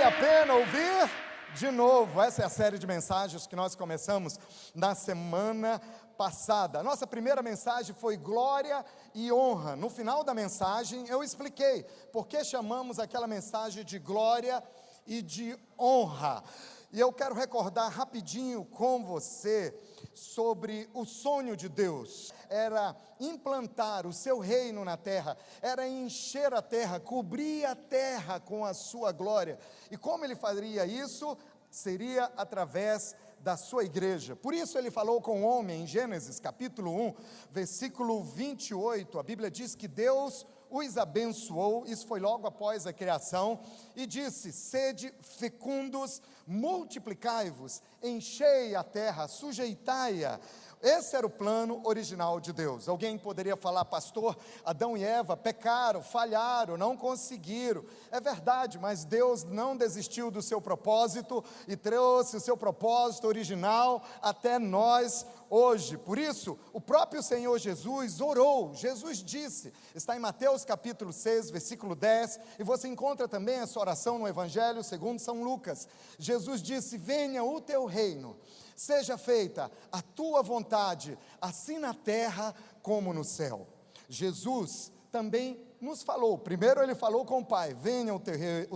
a pena ouvir de novo. Essa é a série de mensagens que nós começamos na semana passada. A nossa primeira mensagem foi glória e honra. No final da mensagem eu expliquei por que chamamos aquela mensagem de glória e de honra. E eu quero recordar rapidinho com você sobre o sonho de Deus. Era implantar o seu reino na terra, era encher a terra, cobrir a terra com a sua glória. E como ele faria isso? Seria através da sua igreja. Por isso ele falou com o homem em Gênesis capítulo 1, versículo 28, a Bíblia diz que Deus os abençoou, isso foi logo após a criação, e disse: sede fecundos, multiplicai-vos, enchei a terra, sujeitai-a. Esse era o plano original de Deus. Alguém poderia falar: pastor, Adão e Eva pecaram, falharam, não conseguiram. É verdade, mas Deus não desistiu do seu propósito e trouxe o seu propósito original até nós hoje. Por isso, o próprio Senhor Jesus orou. Jesus disse, está em Mateus capítulo 6, versículo 10, e você encontra também essa oração no Evangelho segundo São Lucas. Jesus disse: venha o teu reino, seja feita a tua vontade, assim na terra como no céu. Jesus também nos falou, primeiro ele falou com o Pai: venha o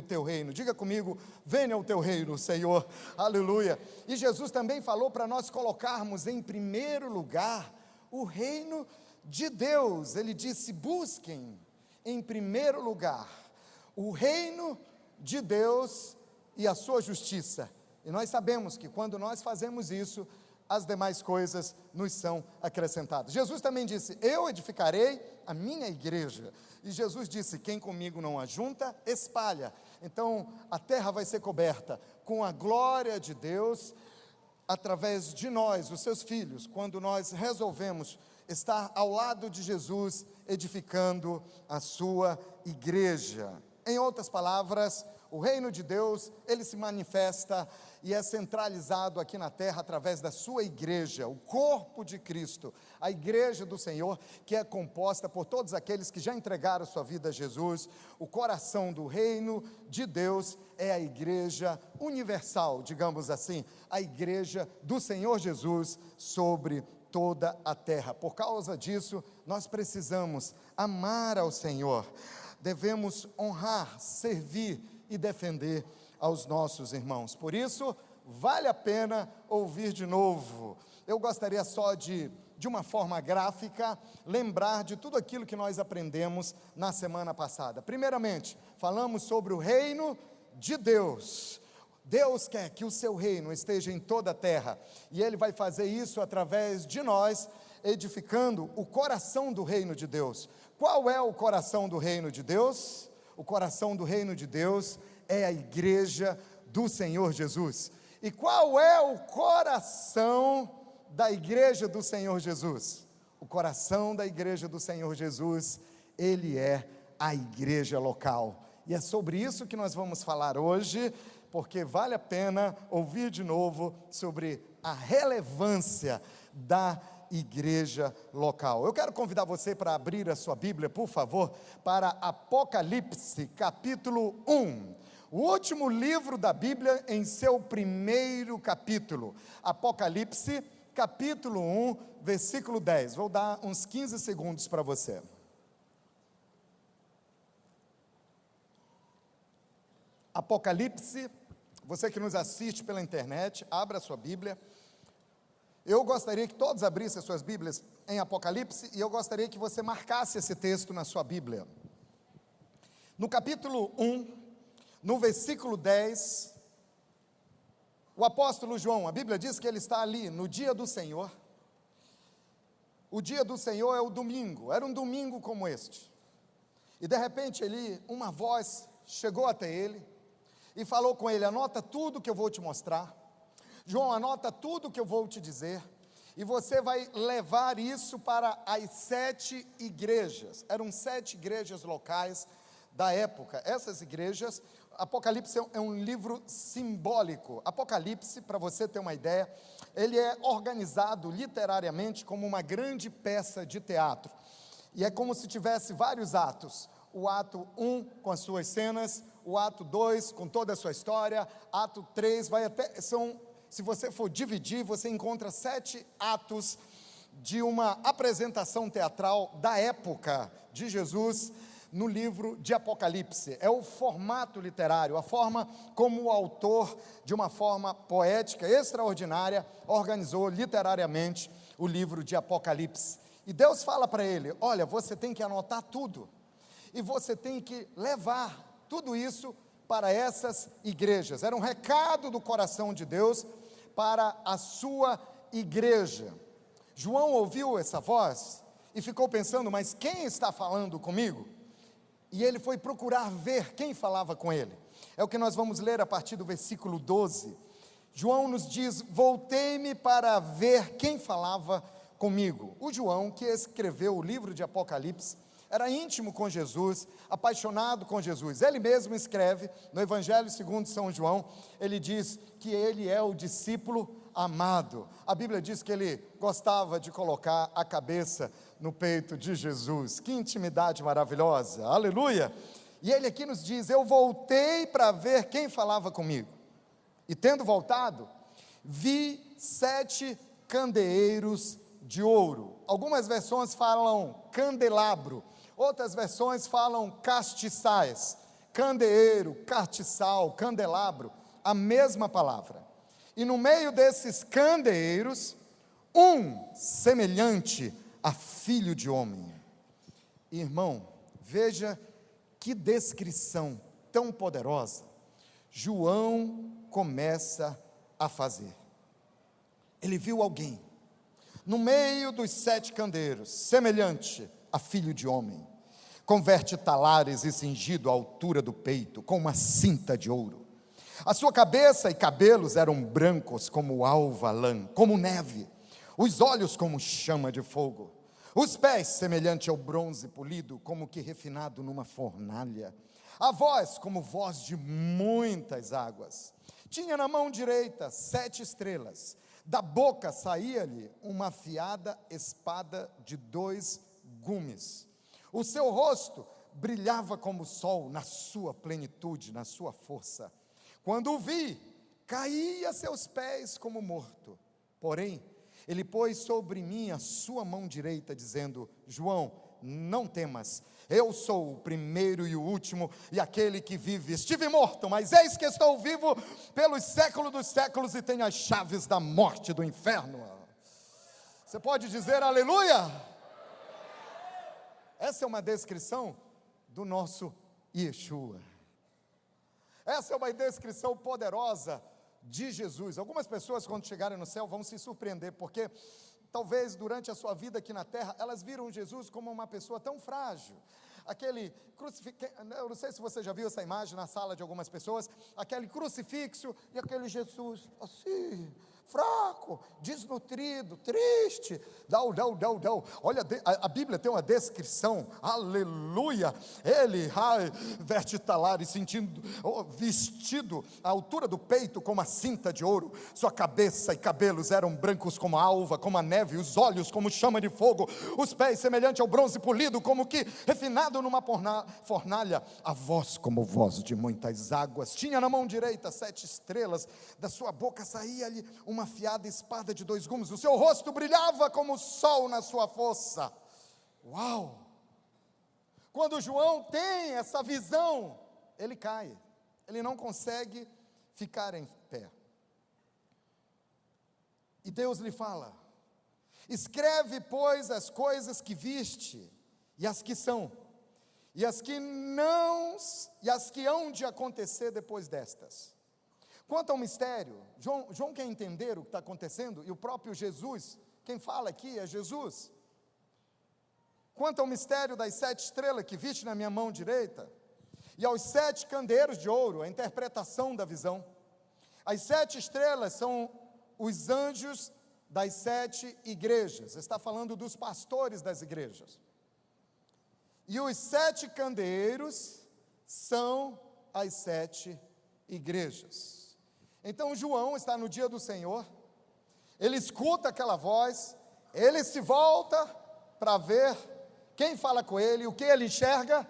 teu reino, diga comigo, venha o teu reino, Senhor, aleluia. E Jesus também falou para nós colocarmos em primeiro lugar o reino de Deus. Ele disse: busquem em primeiro lugar o reino de Deus e a sua justiça. E nós sabemos que quando nós fazemos isso, as demais coisas nos são acrescentadas. Jesus também disse: eu edificarei a minha igreja. E Jesus disse: quem comigo não ajunta, espalha. Então a terra vai ser coberta com a glória de Deus, através de nós, os seus filhos, quando nós resolvemos estar ao lado de Jesus, edificando a sua igreja. Em outras palavras, o reino de Deus, ele se manifesta e é centralizado aqui na terra através da sua igreja, o corpo de Cristo, a igreja do Senhor, que é composta por todos aqueles que já entregaram sua vida a Jesus. O coração do reino de Deus é a igreja universal, digamos assim, a igreja do Senhor Jesus sobre toda a terra. Por causa disso, nós precisamos amar ao Senhor, devemos honrar, servir e defender aos nossos irmãos. Por isso, vale a pena ouvir de novo. Eu gostaria só de uma forma gráfica, lembrar de tudo aquilo que nós aprendemos na semana passada. Primeiramente, falamos sobre o reino de Deus. Deus quer que o seu reino esteja em toda a terra, e Ele vai fazer isso através de nós, edificando o coração do reino de Deus. Qual é o coração do reino de Deus? O coração do reino de Deus é a igreja do Senhor Jesus. E qual é o coração da igreja do Senhor Jesus? O coração da igreja do Senhor Jesus, ele é a igreja local. E é sobre isso que nós vamos falar hoje, porque vale a pena ouvir de novo sobre a relevância da igreja local. Eu quero convidar você para abrir a sua Bíblia, por favor, para Apocalipse, capítulo 1. O último livro da Bíblia em seu primeiro capítulo. Apocalipse, capítulo 1, versículo 10. Vou dar uns 15 segundos para você. Apocalipse, você que nos assiste pela internet, abra a sua Bíblia. Eu gostaria que todos abrissem as suas Bíblias em Apocalipse, e eu gostaria que você marcasse esse texto na sua Bíblia. No capítulo 1, no versículo 10, o apóstolo João, a Bíblia diz que ele está ali no dia do Senhor. O dia do Senhor é o domingo, era um domingo como este. E de repente uma voz chegou até ele e falou com ele: anota tudo que eu vou te mostrar. João, anota tudo que eu vou te dizer, e você vai levar isso para as 7 igrejas. Eram 7 igrejas locais da época. Essas igrejas, Apocalipse é um livro simbólico. Apocalipse, para você ter uma ideia, ele é organizado literariamente como uma grande peça de teatro. E é como se tivesse vários atos. O ato 1 com as suas cenas, o ato 2, com toda a sua história, ato 3, se você for dividir, você encontra 7 atos de uma apresentação teatral da época de Jesus no livro de Apocalipse. É o formato literário, a forma como o autor, de uma forma poética, extraordinária, organizou literariamente o livro de Apocalipse. E Deus fala para ele: olha, você tem que anotar tudo, e você tem que levar tudo isso para essas igrejas. Era um recado do coração de Deus para a sua igreja. João ouviu essa voz e ficou pensando: mas quem está falando comigo? E ele foi procurar ver quem falava com ele. É o que nós vamos ler a partir do versículo 12. João nos diz: voltei-me para ver quem falava comigo. O João, que escreveu o livro de Apocalipse, era íntimo com Jesus, apaixonado com Jesus. Ele mesmo escreve, no Evangelho segundo São João, ele diz que ele é o discípulo amado. A Bíblia diz que ele gostava de colocar a cabeça no peito de Jesus. Que intimidade maravilhosa, aleluia! E ele aqui nos diz: eu voltei para ver quem falava comigo, e tendo voltado, vi 7 candeeiros de ouro. Algumas versões falam candelabro, outras versões falam castiçais. Candeeiro, castiçal, candelabro, a mesma palavra. E no meio desses candeeiros, um semelhante a filho de homem. Irmão, veja que descrição tão poderosa João começa a fazer. Ele viu alguém no meio dos 7 candeeiros, semelhante a filho de homem, com veste talares e cingido à altura do peito, com uma cinta de ouro. A sua cabeça e cabelos eram brancos como alva lã, como neve, os olhos como chama de fogo, os pés semelhante ao bronze polido, como que refinado numa fornalha, a voz como voz de muitas águas. Tinha na mão direita 7 estrelas, da boca saía-lhe uma afiada espada de 2 gumes. O seu rosto brilhava como o sol na sua plenitude, na sua força. Quando o vi, caí a seus pés como morto. Porém, ele pôs sobre mim a sua mão direita, dizendo: João, não temas, eu sou o primeiro e o último, e aquele que vive. Estive morto, mas eis que estou vivo pelos séculos dos séculos, e tenho as chaves da morte e do inferno. Você pode dizer aleluia? Essa é uma descrição do nosso Yeshua. Essa é uma descrição poderosa de Jesus. Algumas pessoas, quando chegarem no céu, vão se surpreender, porque talvez durante a sua vida aqui na terra, elas viram Jesus como uma pessoa tão frágil. Aquele crucifixo, eu não sei se você já viu essa imagem na sala de algumas pessoas, aquele crucifixo e aquele Jesus assim, fraco, desnutrido, triste. Olha, a Bíblia tem uma descrição, aleluia, ele, veste talares, vestido à altura do peito com uma cinta de ouro, sua cabeça e cabelos eram brancos como a alva, como a neve, os olhos como chama de fogo, os pés semelhante ao bronze polido, como que refinado numa fornalha, a voz como voz de muitas águas. Tinha na mão direita 7 estrelas, da sua boca saía-lhe uma afiada espada de 2 gumes, o seu rosto brilhava como o sol na sua força. Uau! Quando João tem essa visão, ele cai, ele não consegue ficar em pé. E Deus lhe fala: escreve, pois, as coisas que viste, e as que são, e as que não, e as que hão de acontecer depois destas. Quanto ao mistério, João quer entender o que está acontecendo, e o próprio Jesus, quem fala aqui é Jesus. Quanto ao mistério das 7 estrelas que viste na minha mão direita, e aos 7 candeeiros de ouro, a interpretação da visão. As 7 estrelas são os anjos das 7 igrejas, está falando dos pastores das igrejas. E os 7 candeeiros são as 7 igrejas. Então João está no dia do Senhor, ele escuta aquela voz, ele se volta para ver quem fala com ele, o que ele enxerga?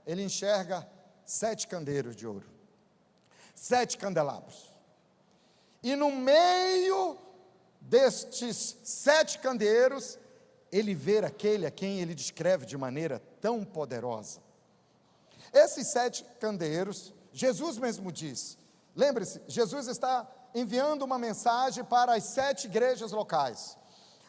Ele enxerga 7 candeiros de ouro, 7 candelabros. E no meio destes 7 candeeiros, ele vê aquele a quem ele descreve de maneira tão poderosa. Esses 7 candeeiros, Jesus mesmo diz, lembre-se, Jesus está enviando uma mensagem para as 7 igrejas locais.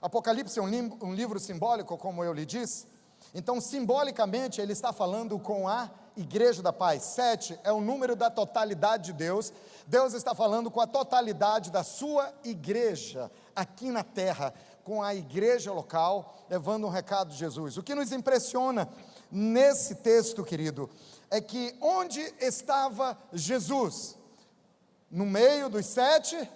Apocalipse é um livro simbólico, como eu lhe disse. Então, simbolicamente, ele está falando com a igreja da paz. 7 é o número da totalidade de Deus. Deus está falando com a totalidade da sua igreja, aqui na terra, com a igreja local, levando um recado de Jesus. O que nos impressiona nesse texto, querido, é que onde estava Jesus? No meio dos 7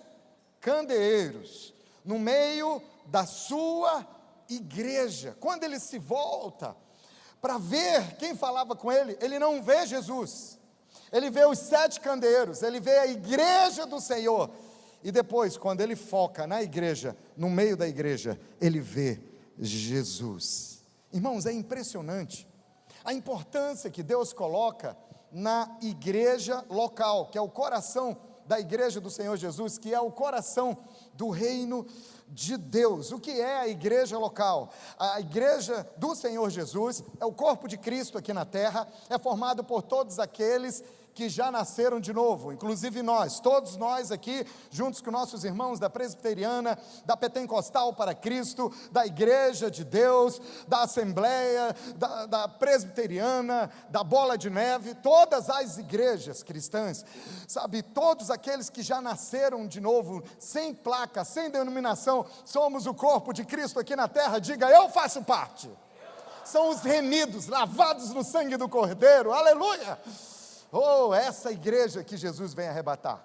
candeeiros, no meio da sua igreja. Quando ele se volta para ver quem falava com ele, ele não vê Jesus, ele vê os 7 candeeiros, ele vê a igreja do Senhor, e depois, quando ele foca na igreja, no meio da igreja, ele vê Jesus. Irmãos, é impressionante a importância que Deus coloca na igreja local, que é o coração da igreja do Senhor Jesus, que é o coração do reino de Deus. O que é a igreja local? A igreja do Senhor Jesus é o corpo de Cristo aqui na terra, é formado por todos aqueles que já nasceram de novo, inclusive nós, todos nós aqui, juntos com nossos irmãos da Presbiteriana, da Pentecostal para Cristo, da Igreja de Deus, da Assembleia, da Presbiteriana, da Bola de Neve, todas as igrejas cristãs, sabe, todos aqueles que já nasceram de novo, sem placa, sem denominação, somos o corpo de Cristo aqui na terra. Diga, eu faço parte. São os remidos, lavados no sangue do Cordeiro, aleluia. Oh, essa igreja que Jesus vem arrebatar.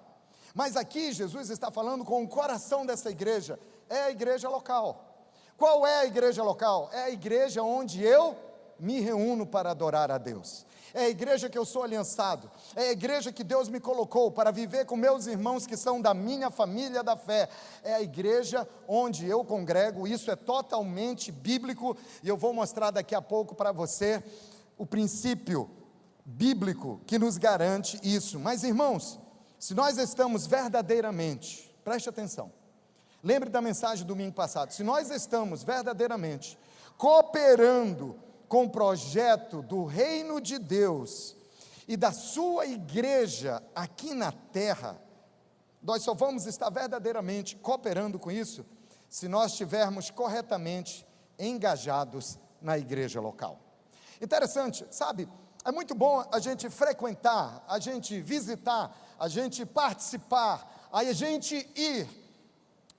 Mas aqui Jesus está falando com o coração dessa igreja, é a igreja local. Qual é a igreja local? É a igreja onde eu me reúno para adorar a Deus. É a igreja que eu sou aliançado, é a igreja que Deus me colocou para viver com meus irmãos que são da minha família da fé. É a igreja onde eu congrego, isso é totalmente bíblico, e eu vou mostrar daqui a pouco para você o princípio bíblico que nos garante isso. Mas irmãos, se nós estamos verdadeiramente, preste atenção, lembre da mensagem do domingo passado, se nós estamos verdadeiramente cooperando com o projeto do reino de Deus e da sua igreja aqui na terra, nós só vamos estar verdadeiramente cooperando com isso se nós estivermos corretamente engajados na igreja local. Interessante, sabe? É muito bom a gente frequentar, a gente visitar, a gente participar, a gente ir,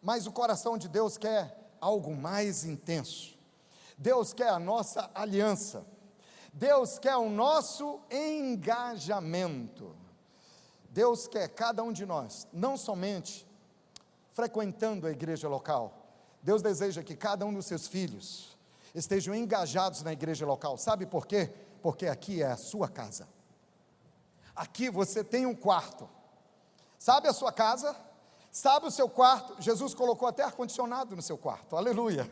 mas o coração de Deus quer algo mais intenso. Deus quer a nossa aliança, Deus quer o nosso engajamento. Deus quer cada um de nós, não somente frequentando a igreja local, Deus deseja que cada um dos seus filhos estejam engajados na igreja local. Sabe por quê? Porque aqui é a sua casa, aqui você tem um quarto, sabe a sua casa? Sabe o seu quarto? Jesus colocou até ar-condicionado no seu quarto, aleluia.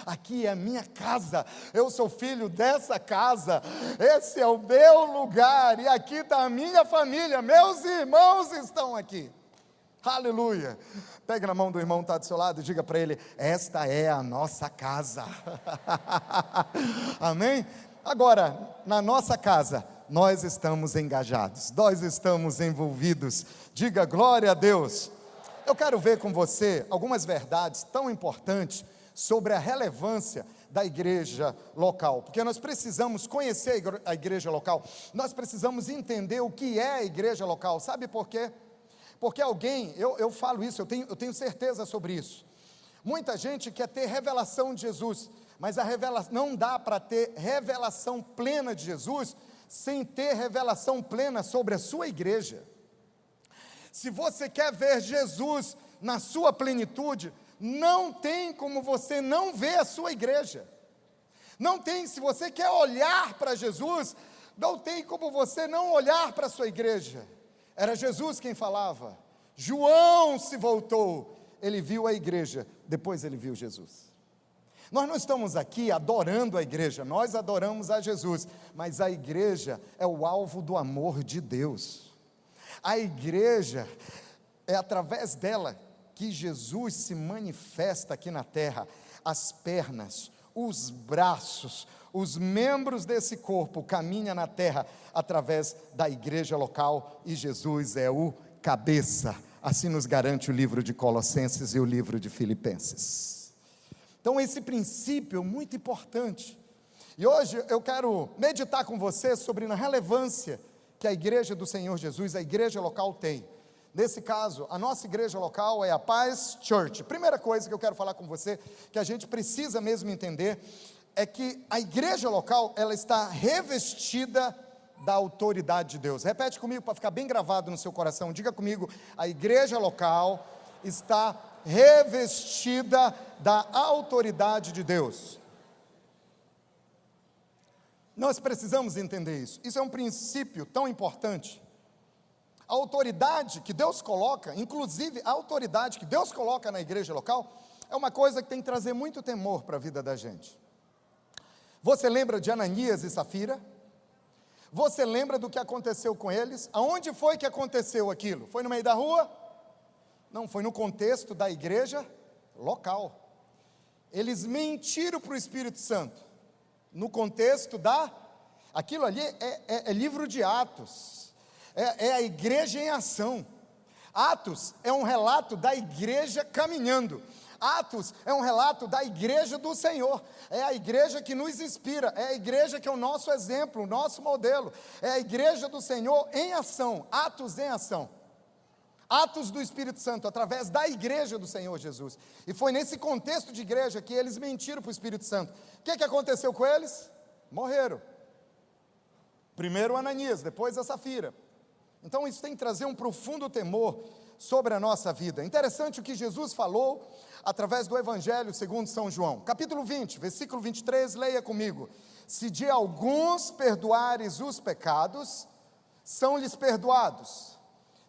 Aqui é a minha casa, eu sou filho dessa casa, esse é o meu lugar, e aqui está a minha família, meus irmãos estão aqui, aleluia. Pegue na mão do irmão que está do seu lado e diga para ele, esta é a nossa casa. Amém? Agora, na nossa casa, nós estamos engajados, nós estamos envolvidos, diga glória a Deus. Eu quero ver com você algumas verdades tão importantes sobre a relevância da igreja local, porque nós precisamos conhecer a igreja local, nós precisamos entender o que é a igreja local. Sabe por quê? Porque alguém, eu falo isso, eu tenho certeza sobre isso, muita gente quer ter revelação de Jesus, mas não dá para ter revelação plena de Jesus, sem ter revelação plena sobre a sua igreja. Se você quer ver Jesus na sua plenitude, não tem como você não ver a sua igreja, não tem, se você quer olhar para Jesus, não tem como você não olhar para a sua igreja. Era Jesus quem falava, João se voltou, ele viu a igreja, depois ele viu Jesus. Nós não estamos aqui adorando a igreja, nós adoramos a Jesus, mas a igreja é o alvo do amor de Deus. A igreja é através dela que Jesus se manifesta aqui na terra. As pernas, os braços, os membros desse corpo caminham na terra através da igreja local, e Jesus é o cabeça. Assim nos garante o livro de Colossenses e o livro de Filipenses. Então esse princípio é muito importante, e hoje eu quero meditar com você sobre a relevância que a igreja do Senhor Jesus, a igreja local tem. Nesse caso, a nossa igreja local é a Paz Church. Primeira coisa que eu quero falar com você, que a gente precisa mesmo entender, é que a igreja local, ela está revestida da autoridade de Deus. Repete comigo para ficar bem gravado no seu coração. Diga comigo: a igreja local está revestida da autoridade de Deus. Nós precisamos entender isso. Isso é um princípio tão importante. A autoridade que Deus coloca, inclusive a autoridade que Deus coloca na igreja local, é uma coisa que tem que trazer muito temor para a vida da gente. Você lembra de Ananias e Safira? Você lembra do que aconteceu com eles? Aonde foi que aconteceu aquilo? Foi no meio da rua? Não, foi no contexto da igreja local. Eles mentiram para o Espírito Santo. No contexto aquilo ali é livro de Atos. É a igreja em ação. Atos é um relato da igreja caminhando. Atos é um relato da igreja do Senhor. É a igreja que nos inspira, é a igreja que é o nosso exemplo, o nosso modelo. É a igreja do Senhor em ação. Atos em ação. Atos do Espírito Santo, através da igreja do Senhor Jesus. E foi nesse contexto de igreja que eles mentiram para o Espírito Santo. O que aconteceu com eles? Morreram. Primeiro Ananias, depois a Safira. Então isso tem que trazer um profundo temor sobre a nossa vida. Interessante o que Jesus falou através do Evangelho segundo São João. Capítulo 20, versículo 23, leia comigo. Se de alguns perdoares os pecados, são-lhes perdoados.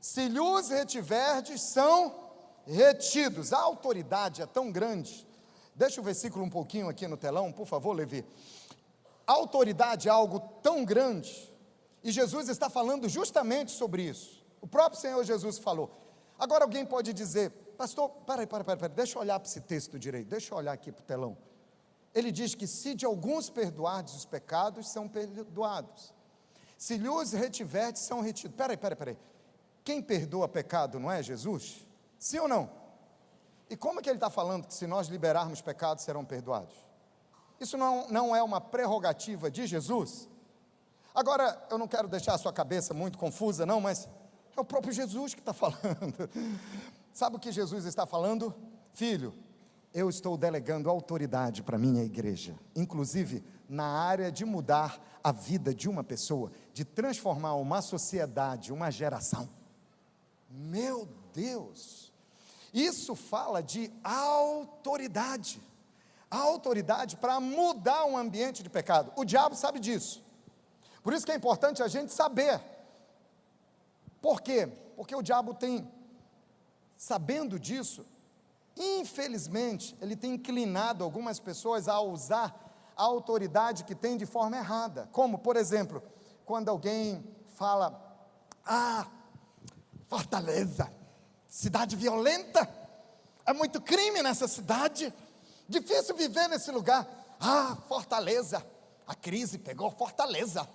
Se lhes retiverdes, são retidos. A autoridade é tão grande. Deixa o versículo um pouquinho aqui no telão, por favor, Levi. A autoridade é algo tão grande, e Jesus está falando justamente sobre isso. O próprio Senhor Jesus falou. Agora alguém pode dizer: pastor, para, deixa eu olhar para esse texto direito, deixa eu olhar aqui para o telão. Ele diz que se de alguns perdoardes os pecados, são perdoados. Se lhes retiverdes, são retidos. Peraí. Quem perdoa pecado não é Jesus? Sim ou não? E como é que ele está falando que se nós liberarmos pecados, serão perdoados? Isso não é uma prerrogativa de Jesus? Agora, eu não quero deixar a sua cabeça muito confusa não, mas é o próprio Jesus que está falando. Sabe o que Jesus está falando? Filho, eu estou delegando autoridade para a minha igreja, inclusive na área de mudar a vida de uma pessoa, de transformar uma sociedade, uma geração. Meu Deus, isso fala de autoridade, a autoridade para mudar um ambiente de pecado. O diabo sabe disso, por isso que é importante a gente saber. Por quê? Porque o diabo tem, sabendo disso, infelizmente, ele tem inclinado algumas pessoas a usar a autoridade que tem de forma errada. Como, por exemplo, quando alguém fala: Fortaleza, cidade violenta, é muito crime nessa cidade, difícil viver nesse lugar. Fortaleza, a crise pegou Fortaleza.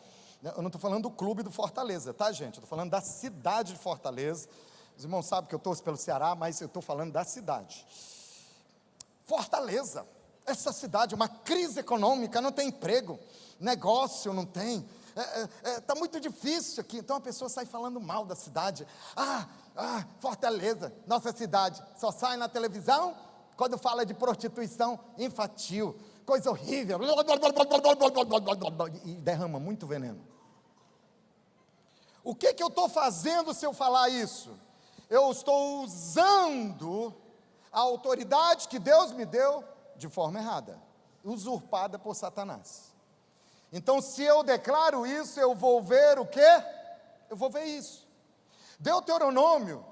Eu não estou falando do clube do Fortaleza, tá, gente? Eu estou falando da cidade de Fortaleza. Os irmãos sabem que eu torço pelo Ceará, mas eu estou falando da cidade. Fortaleza, essa cidade, uma crise econômica, não tem emprego, negócio não tem, está muito difícil aqui. Então a pessoa sai falando mal da cidade. Fortaleza, nossa cidade, só sai na televisão quando fala de prostituição infantil, coisa horrível, e derrama muito veneno. O que eu estou fazendo se eu falar isso? Eu estou usando a autoridade que Deus me deu de forma errada, usurpada por Satanás. Então, se eu declaro isso, eu vou ver o quê? Eu vou ver isso. Deuteronômio,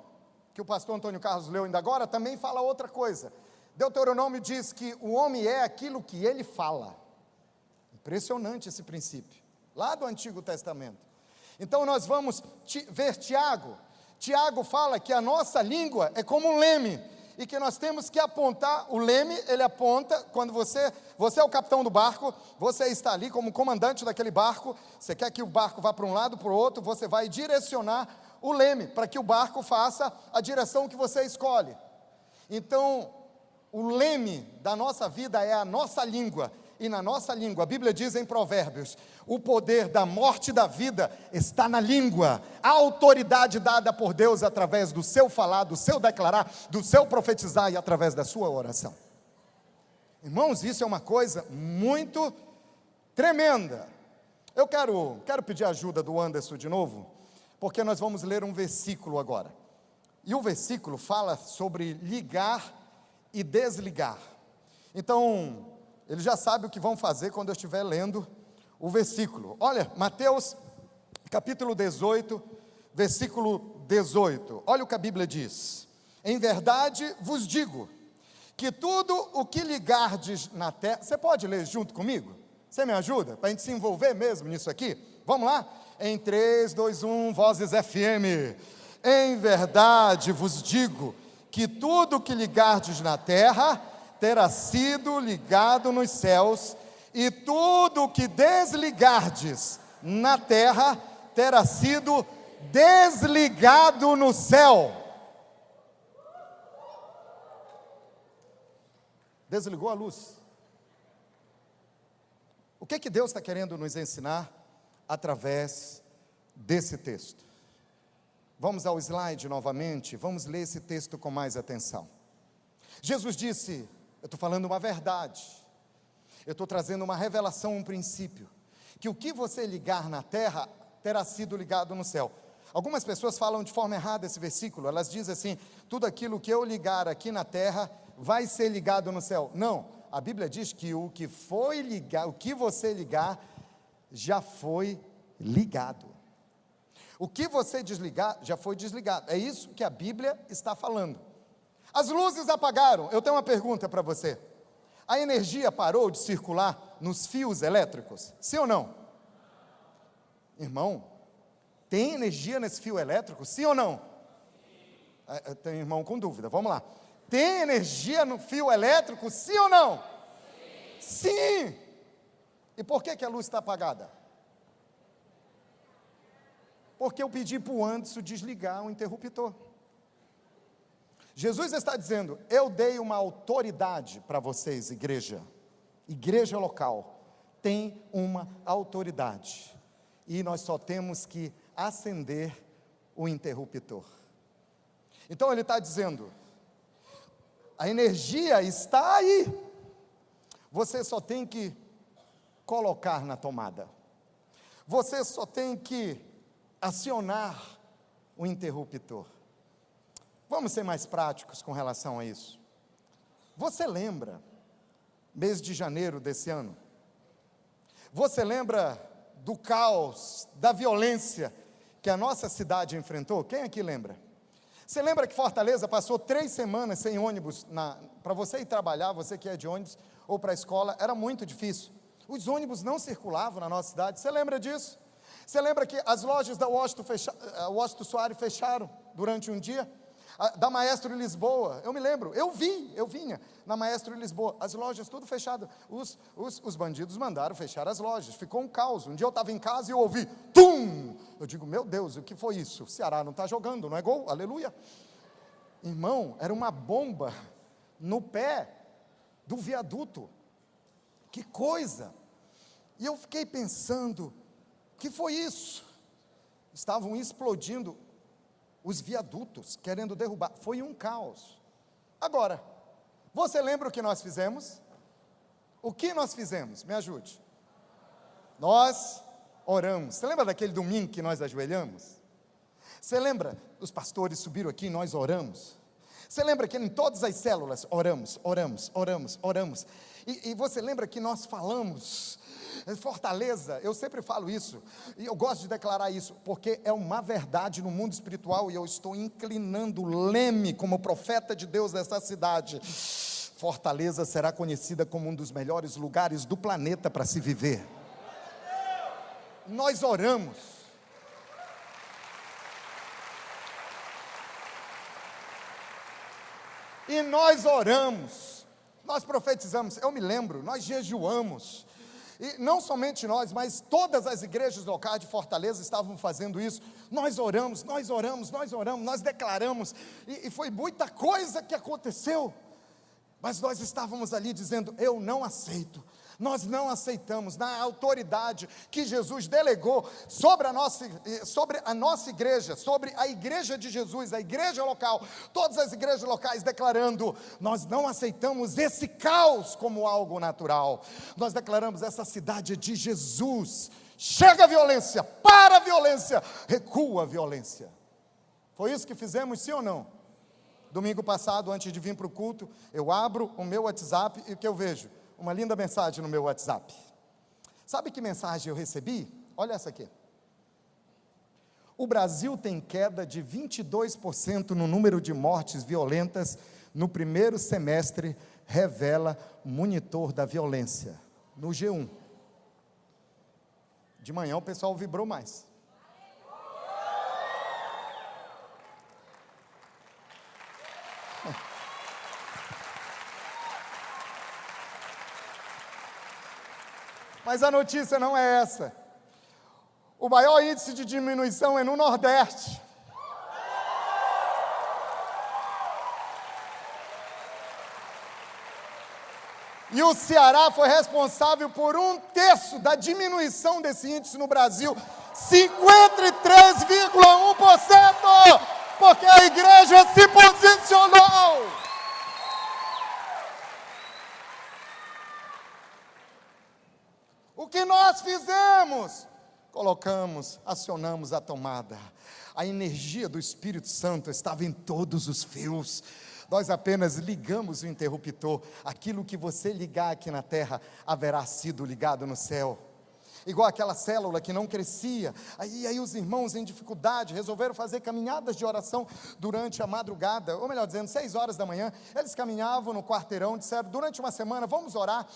que o pastor Antônio Carlos leu ainda agora, também fala outra coisa. Deuteronômio diz que o homem é aquilo que ele fala. Impressionante esse princípio, lá do Antigo Testamento. Então nós vamos ver Tiago. Tiago fala que a nossa língua é como um leme, e que nós temos que apontar. O leme, ele aponta, quando você é o capitão do barco, você está ali como comandante daquele barco, você quer que o barco vá para um lado, para o outro, você vai direcionar o leme, para que o barco faça a direção que você escolhe. Então, o leme da nossa vida é a nossa língua, e na nossa língua, a Bíblia diz em Provérbios, o poder da morte e da vida está na língua, a autoridade dada por Deus através do seu falar, do seu declarar, do seu profetizar e através da sua oração. Irmãos, isso é uma coisa muito tremenda. Eu quero pedir a ajuda do Anderson de novo, porque nós vamos ler um versículo agora, e o versículo fala sobre ligar e desligar. Então, ele já sabe o que vão fazer quando eu estiver lendo o versículo. Olha, Mateus capítulo 18, versículo 18. Olha o que a Bíblia diz: em verdade vos digo, que tudo o que ligardes na terra... Você pode ler junto comigo? Você me ajuda? Para a gente se envolver mesmo nisso aqui? Vamos lá? Em 3, 2, 1, vozes FM. Em verdade vos digo, que tudo o que ligardes na terra terá sido ligado nos céus, e tudo o que desligardes na terra terá sido desligado no céu. Desligou a luz. O que Deus está querendo nos ensinar através desse texto? Vamos ao slide novamente, vamos ler esse texto com mais atenção. Jesus disse: eu estou falando uma verdade, eu estou trazendo uma revelação, um princípio, que o que você ligar na terra, terá sido ligado no céu. Algumas pessoas falam de forma errada esse versículo, elas dizem assim: tudo aquilo que eu ligar aqui na terra, vai ser ligado no céu. Não, a Bíblia diz que o que foi ligar, o que você ligar, já foi ligado. O que você desligar, já foi desligado. É isso que a Bíblia está falando. As luzes apagaram. Eu tenho uma pergunta para você: a energia parou de circular nos fios elétricos? Sim ou não? Irmão, tem energia nesse fio elétrico? Sim ou não? Tem irmão com dúvida, vamos lá. Tem energia no fio elétrico? Sim ou não? Sim! E por que a luz está apagada? Porque eu pedi para o Anderson desligar o interruptor. Jesus está dizendo: eu dei uma autoridade para vocês, igreja local, tem uma autoridade, e nós só temos que acender o interruptor. Então ele está dizendo: a energia está aí, você só tem que colocar na tomada, você só tem que acionar o interruptor. Vamos ser mais práticos com relação a isso. Você lembra, mês de janeiro desse ano, você lembra do caos, da violência que a nossa cidade enfrentou? Quem aqui lembra? Você lembra que Fortaleza passou 3 semanas sem ônibus, para você ir trabalhar, você que é de ônibus, ou para a escola, era muito difícil. Os ônibus não circulavam na nossa cidade. Você lembra disso? Você lembra que as lojas da Washington Soares fecharam durante um dia? Da Maestro em Lisboa, eu me lembro, eu vinha na Maestro em Lisboa, as lojas tudo fechado, os bandidos mandaram fechar as lojas, ficou um caos. Um dia eu estava em casa e eu ouvi, tum! Eu digo, meu Deus, o que foi isso? O Ceará não está jogando, não é gol? Aleluia! Irmão, era uma bomba no pé do viaduto, que coisa! E eu fiquei pensando, o que foi isso? Estavam explodindo os viadutos, querendo derrubar, foi um caos. Agora, você lembra o que nós fizemos? O que nós fizemos? Me ajude. Nós oramos. Você lembra daquele domingo que nós ajoelhamos? Você lembra, os pastores subiram aqui e nós oramos? Você lembra que em todas as células oramos? E você lembra que nós falamos, Fortaleza, eu sempre falo isso, e eu gosto de declarar isso, porque é uma verdade no mundo espiritual, e eu estou inclinando o leme como profeta de Deus dessa cidade. Fortaleza será conhecida como um dos melhores lugares do planeta para se viver. Nós oramos. E nós oramos, nós profetizamos, eu me lembro, nós jejuamos. E não somente nós, mas todas as igrejas locais de Fortaleza estavam fazendo isso. Nós oramos, nós declaramos, e foi muita coisa que aconteceu. Mas nós estávamos ali dizendo, eu não aceito. Nós não aceitamos, na autoridade que Jesus delegou sobre a nossa igreja, sobre a igreja de Jesus, a igreja local, todas as igrejas locais declarando, nós não aceitamos esse caos como algo natural. Nós declaramos, essa cidade é de Jesus. Chega a violência, para a violência, recua a violência. Foi isso que fizemos, sim ou não? Domingo passado, antes de vir para o culto, eu abro o meu WhatsApp e o que eu vejo? Uma linda mensagem no meu WhatsApp. Sabe que mensagem eu recebi? Olha essa aqui. O Brasil tem queda de 22% no número de mortes violentas no primeiro semestre, revela monitor da violência, no G1. De manhã o pessoal vibrou mais. Mas a notícia não é essa. O maior índice de diminuição é no Nordeste. E o Ceará foi responsável por 1/3 da diminuição desse índice no Brasil. 53,1%! Porque a igreja se posicionou. O que nós fizemos? Colocamos, acionamos a tomada. A energia do Espírito Santo estava em todos os fios. Nós apenas ligamos o interruptor. Aquilo que você ligar aqui na terra, haverá sido ligado no céu. Igual aquela célula que não crescia, aí os irmãos em dificuldade resolveram fazer caminhadas de oração durante a madrugada, ou melhor dizendo, 6 horas da manhã, eles caminhavam no quarteirão, disseram, durante uma semana, vamos orar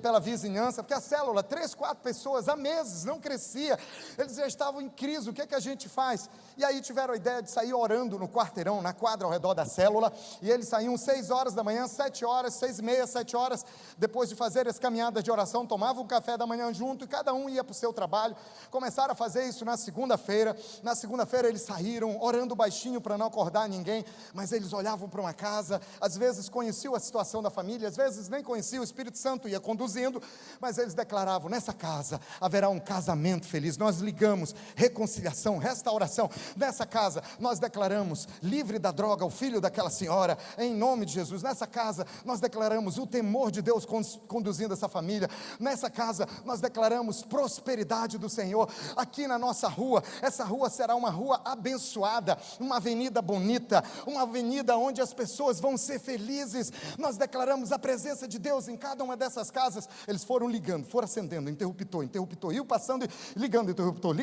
pela vizinhança, porque a célula, 3, 4 pessoas, há meses, não crescia, eles já estavam em crise, o que a gente faz? E aí tiveram a ideia de sair orando no quarteirão, na quadra ao redor da célula, e eles saíam 6 horas da manhã, 7 horas, 6:30, 7 horas, depois de fazer as caminhadas de oração, tomavam um café da manhã junto, e cada um ia para o seu trabalho. Começaram a fazer isso na segunda-feira. Na segunda-feira eles saíram orando baixinho para não acordar ninguém, mas eles olhavam para uma casa, às vezes conheciam a situação da família, às vezes nem conheciam, o Espírito Santo ia conduzindo, mas eles declaravam, nessa casa haverá um casamento feliz. Nós ligamos reconciliação, restauração. Nessa casa nós declaramos livre da droga o filho daquela senhora, em nome de Jesus. Nessa casa nós declaramos o temor de Deus conduzindo essa família. Nessa casa nós declaramos prosperidade do Senhor. Aqui na nossa rua, essa rua será uma rua abençoada, uma avenida bonita, uma avenida onde as pessoas vão ser felizes. Nós declaramos a presença de Deus em cada uma dessas casas. Eles foram ligando, foram acendendo, interruptor, iam passando e ligando interruptor,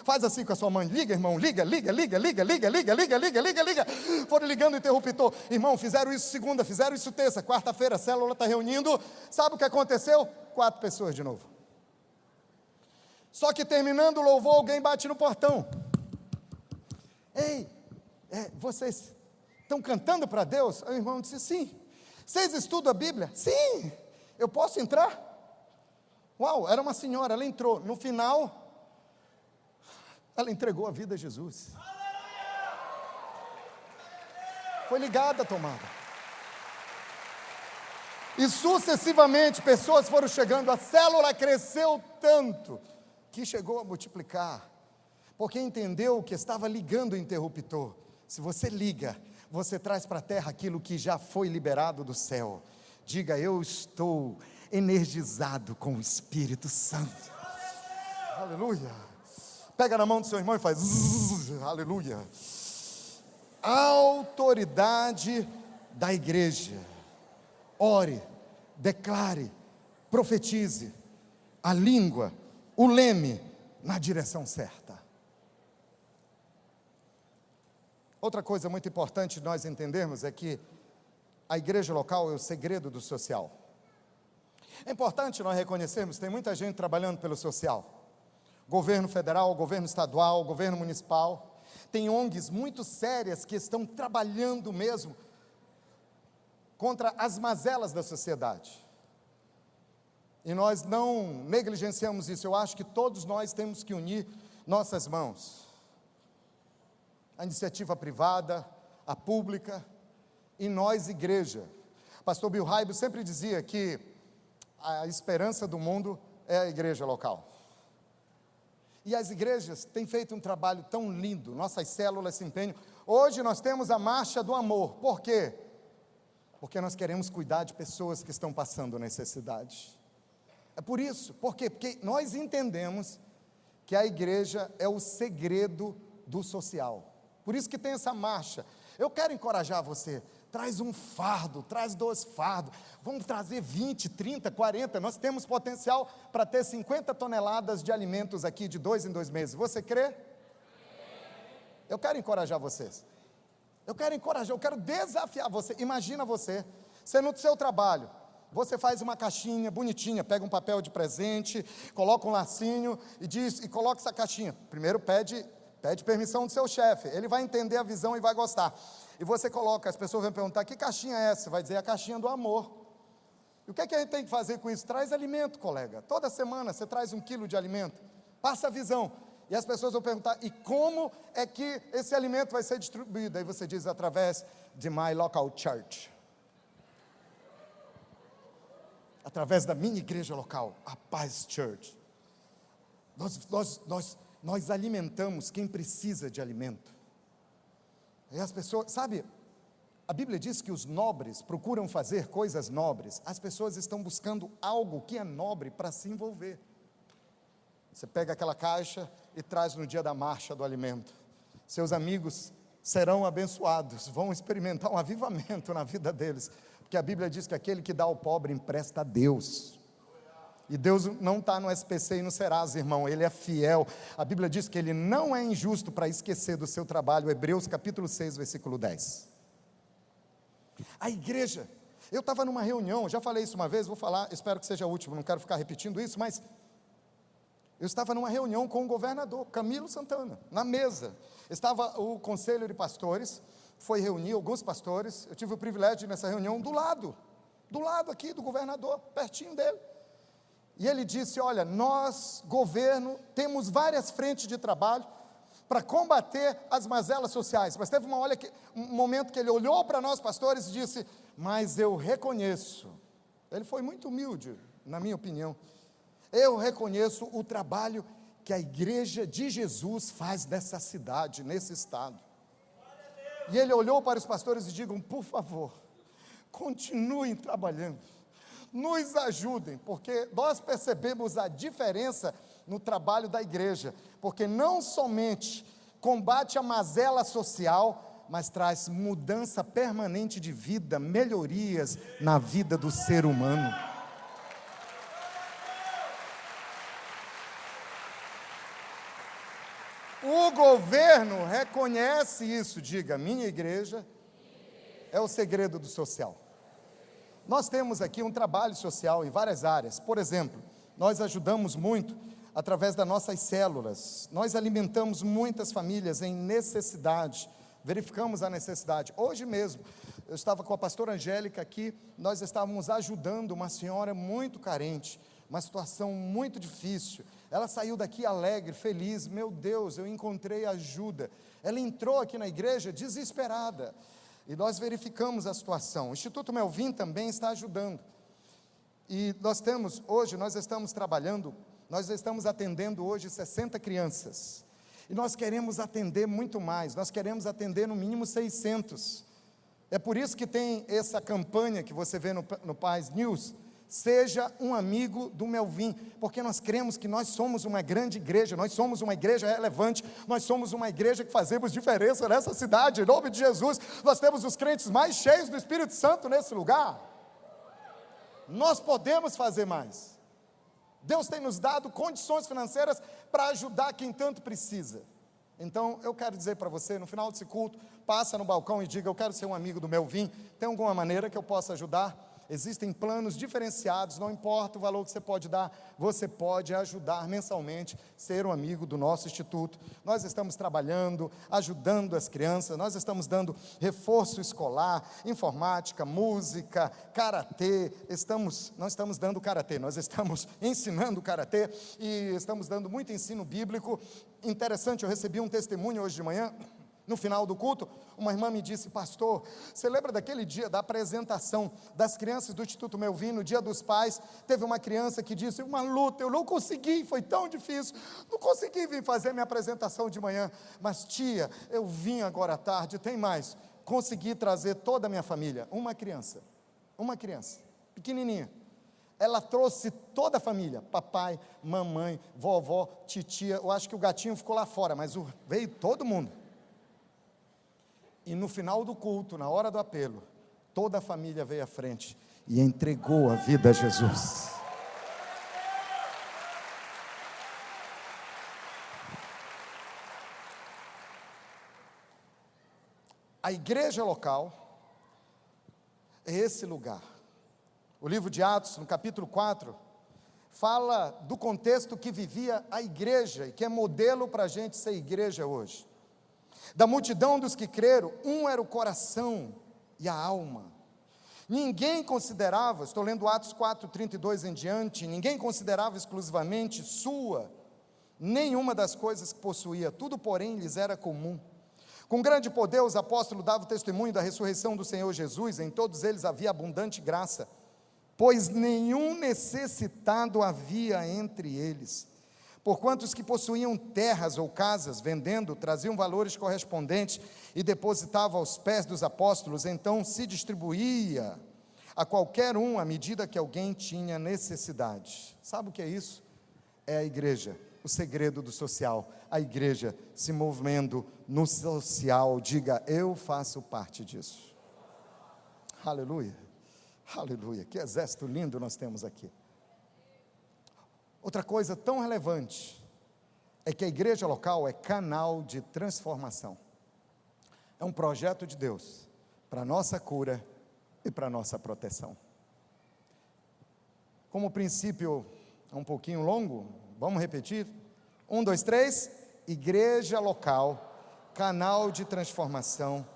faz assim com a sua mãe, liga irmão, liga, foram ligando o interruptor, irmão, fizeram isso segunda, fizeram isso terça, quarta-feira, a célula está reunindo, sabe o que aconteceu? 4 pessoas de novo. Só que terminando o louvor, alguém bate no portão. Ei, vocês estão cantando para Deus? O irmão disse, sim. Vocês estudam a Bíblia? Sim. Eu posso entrar? Uau, era uma senhora, ela entrou. No final, ela entregou a vida a Jesus. Foi ligada a tomada. E sucessivamente, pessoas foram chegando, a célula cresceu tanto, que chegou a multiplicar, porque entendeu que estava ligando o interruptor. Se você liga, você traz para a terra aquilo que já foi liberado do céu. Diga, eu estou energizado com o Espírito Santo. Aleluia. Pega na mão do seu irmão e faz aleluia. Autoridade da igreja. Ore, declare, profetize. A língua, o leme, na direção certa. Outra coisa muito importante nós entendermos é que A igreja local é o segredo do social. É importante nós reconhecermos, tem muita gente trabalhando pelo social. Governo federal, governo estadual, governo municipal. Tem ONGs muito sérias que estão trabalhando mesmo contra as mazelas da sociedade. E nós não negligenciamos isso. Eu acho que todos nós temos que unir nossas mãos. A iniciativa privada, a pública, e nós, igreja. Pastor Bill Hybels sempre dizia que a esperança do mundo é a igreja local. E as igrejas têm feito um trabalho tão lindo, nossas células se empenham. Hoje nós temos a Marcha do Amor. Por quê? Porque nós queremos cuidar de pessoas que estão passando necessidade. É por isso. Por quê? Porque nós entendemos que a igreja é o segredo do social. Por isso que tem essa marcha. Eu quero encorajar você, traz um fardo, traz 2 fardos, vamos trazer 20, 30, 40, nós temos potencial para ter 50 toneladas de alimentos aqui de 2 em 2 meses, você crê? Eu quero encorajar vocês, eu quero desafiar você. Imagina você no seu trabalho, você faz uma caixinha bonitinha, pega um papel de presente, coloca um lacinho e coloca essa caixinha, primeiro pede permissão do seu chefe, ele vai entender a visão e vai gostar. E você coloca, as pessoas vão perguntar, que caixinha é essa? Vai dizer, a caixinha do amor. E o que é que a gente tem que fazer com isso? Traz alimento, colega. Toda semana você traz 1 quilo de alimento. Passa a visão. E as pessoas vão perguntar, e como é que esse alimento vai ser distribuído? Aí você diz, através de my local church. Através da minha igreja local, a Paz Church. Nós alimentamos quem precisa de alimento. E as pessoas, sabe, a Bíblia diz que os nobres procuram fazer coisas nobres. As pessoas estão buscando algo que é nobre para se envolver. Você pega aquela caixa e traz no dia da marcha do alimento. Seus amigos serão abençoados, vão experimentar um avivamento na vida deles. Porque a Bíblia diz que aquele que dá ao pobre empresta a Deus. E Deus não está no SPC e no Serasa, irmão, Ele é fiel. A Bíblia diz que Ele não é injusto para esquecer do seu trabalho. Hebreus capítulo 6, versículo 10. A igreja, eu estava numa reunião, já falei isso uma vez, vou falar, espero que seja a última, não quero ficar repetindo isso, mas eu estava numa reunião com o governador Camilo Santana, na mesa, estava o conselho de pastores, foi reunir alguns pastores, eu tive o privilégio nessa reunião do lado aqui do governador, pertinho dele. E ele disse, olha, nós, governo, temos várias frentes de trabalho para combater as mazelas sociais, mas teve um momento que ele olhou para nós pastores e disse, mas eu reconheço, ele foi muito humilde, na minha opinião, eu reconheço o trabalho que a igreja de Jesus faz nessa cidade, nesse estado. E ele olhou para os pastores e digam, por favor, continuem trabalhando, nos ajudem, porque nós percebemos a diferença no trabalho da igreja, porque não somente combate a mazela social, mas traz mudança permanente de vida, melhorias na vida do ser humano. O governo reconhece isso, diga, minha igreja é o segredo do social. Nós temos aqui um trabalho social em várias áreas. Por exemplo, nós ajudamos muito através das nossas células. Nós alimentamos muitas famílias em necessidade. Verificamos a necessidade. Hoje mesmo, eu estava com a pastora Angélica aqui, nós estávamos ajudando uma senhora muito carente, uma situação muito difícil. Ela saiu daqui alegre, feliz. Meu Deus, eu encontrei ajuda. Ela entrou aqui na igreja desesperada. E nós verificamos a situação. O Instituto Melvin também está ajudando. E nós estamos trabalhando, nós estamos atendendo hoje 60 crianças. E nós queremos atender muito mais, nós queremos atender no mínimo 600. É por isso que tem essa campanha que você vê no Paz News, seja um amigo do Melvin, porque nós cremos que nós somos uma grande igreja, nós somos uma igreja relevante, nós somos uma igreja que fazemos diferença nessa cidade, em nome de Jesus. Nós temos os crentes mais cheios do Espírito Santo nesse lugar. Nós podemos fazer mais. Deus tem nos dado condições financeiras para ajudar quem tanto precisa. Então, eu quero dizer para você, no final desse culto, passa no balcão e diga: eu quero ser um amigo do Melvin, tem alguma maneira que eu possa ajudar? Existem planos diferenciados, não importa o valor que você pode dar, você pode ajudar mensalmente, ser um amigo do nosso instituto. Nós estamos trabalhando, ajudando as crianças, nós estamos dando reforço escolar, informática, música, karatê, não estamos dando karatê, nós estamos ensinando karatê e estamos dando muito ensino bíblico. Interessante, eu recebi um testemunho hoje de manhã. No final do culto, uma irmã me disse: pastor, você lembra daquele dia da apresentação das crianças do Instituto Melvin, no dia dos pais? Teve uma criança que disse: uma luta, eu não consegui, foi tão difícil, não consegui vir fazer minha apresentação de manhã, mas tia, eu vim agora à tarde, tem mais, consegui trazer toda a minha família. Uma criança, pequenininha, ela trouxe toda a família, papai, mamãe, vovó, titia, eu acho que o gatinho ficou lá fora, mas veio todo mundo. E no final do culto, na hora do apelo, toda a família veio à frente e entregou a vida a Jesus. A igreja local é esse lugar. O livro de Atos, no capítulo 4, fala do contexto que vivia a igreja e que é modelo para a gente ser igreja hoje. Da multidão dos que creram, um era o coração e a alma. Ninguém considerava, estou lendo Atos 4, 32 em diante, ninguém considerava exclusivamente sua nenhuma das coisas que possuía, tudo porém lhes era comum. Com grande poder os apóstolos davam testemunho da ressurreição do Senhor Jesus, em todos eles havia abundante graça, pois nenhum necessitado havia entre eles. Porquanto os que possuíam terras ou casas, vendendo, traziam valores correspondentes e depositavam aos pés dos apóstolos, então se distribuía a qualquer um à medida que alguém tinha necessidade. Sabe o que é isso? É a igreja, o segredo do social, a igreja se movendo no social. Diga: eu faço parte disso. Aleluia, aleluia, que exército lindo nós temos aqui. Outra coisa tão relevante é que a igreja local é canal de transformação. É um projeto de Deus para a nossa cura e para a nossa proteção. Como o princípio é um pouquinho longo, vamos repetir? 1, 2, 3. Igreja local, canal de transformação,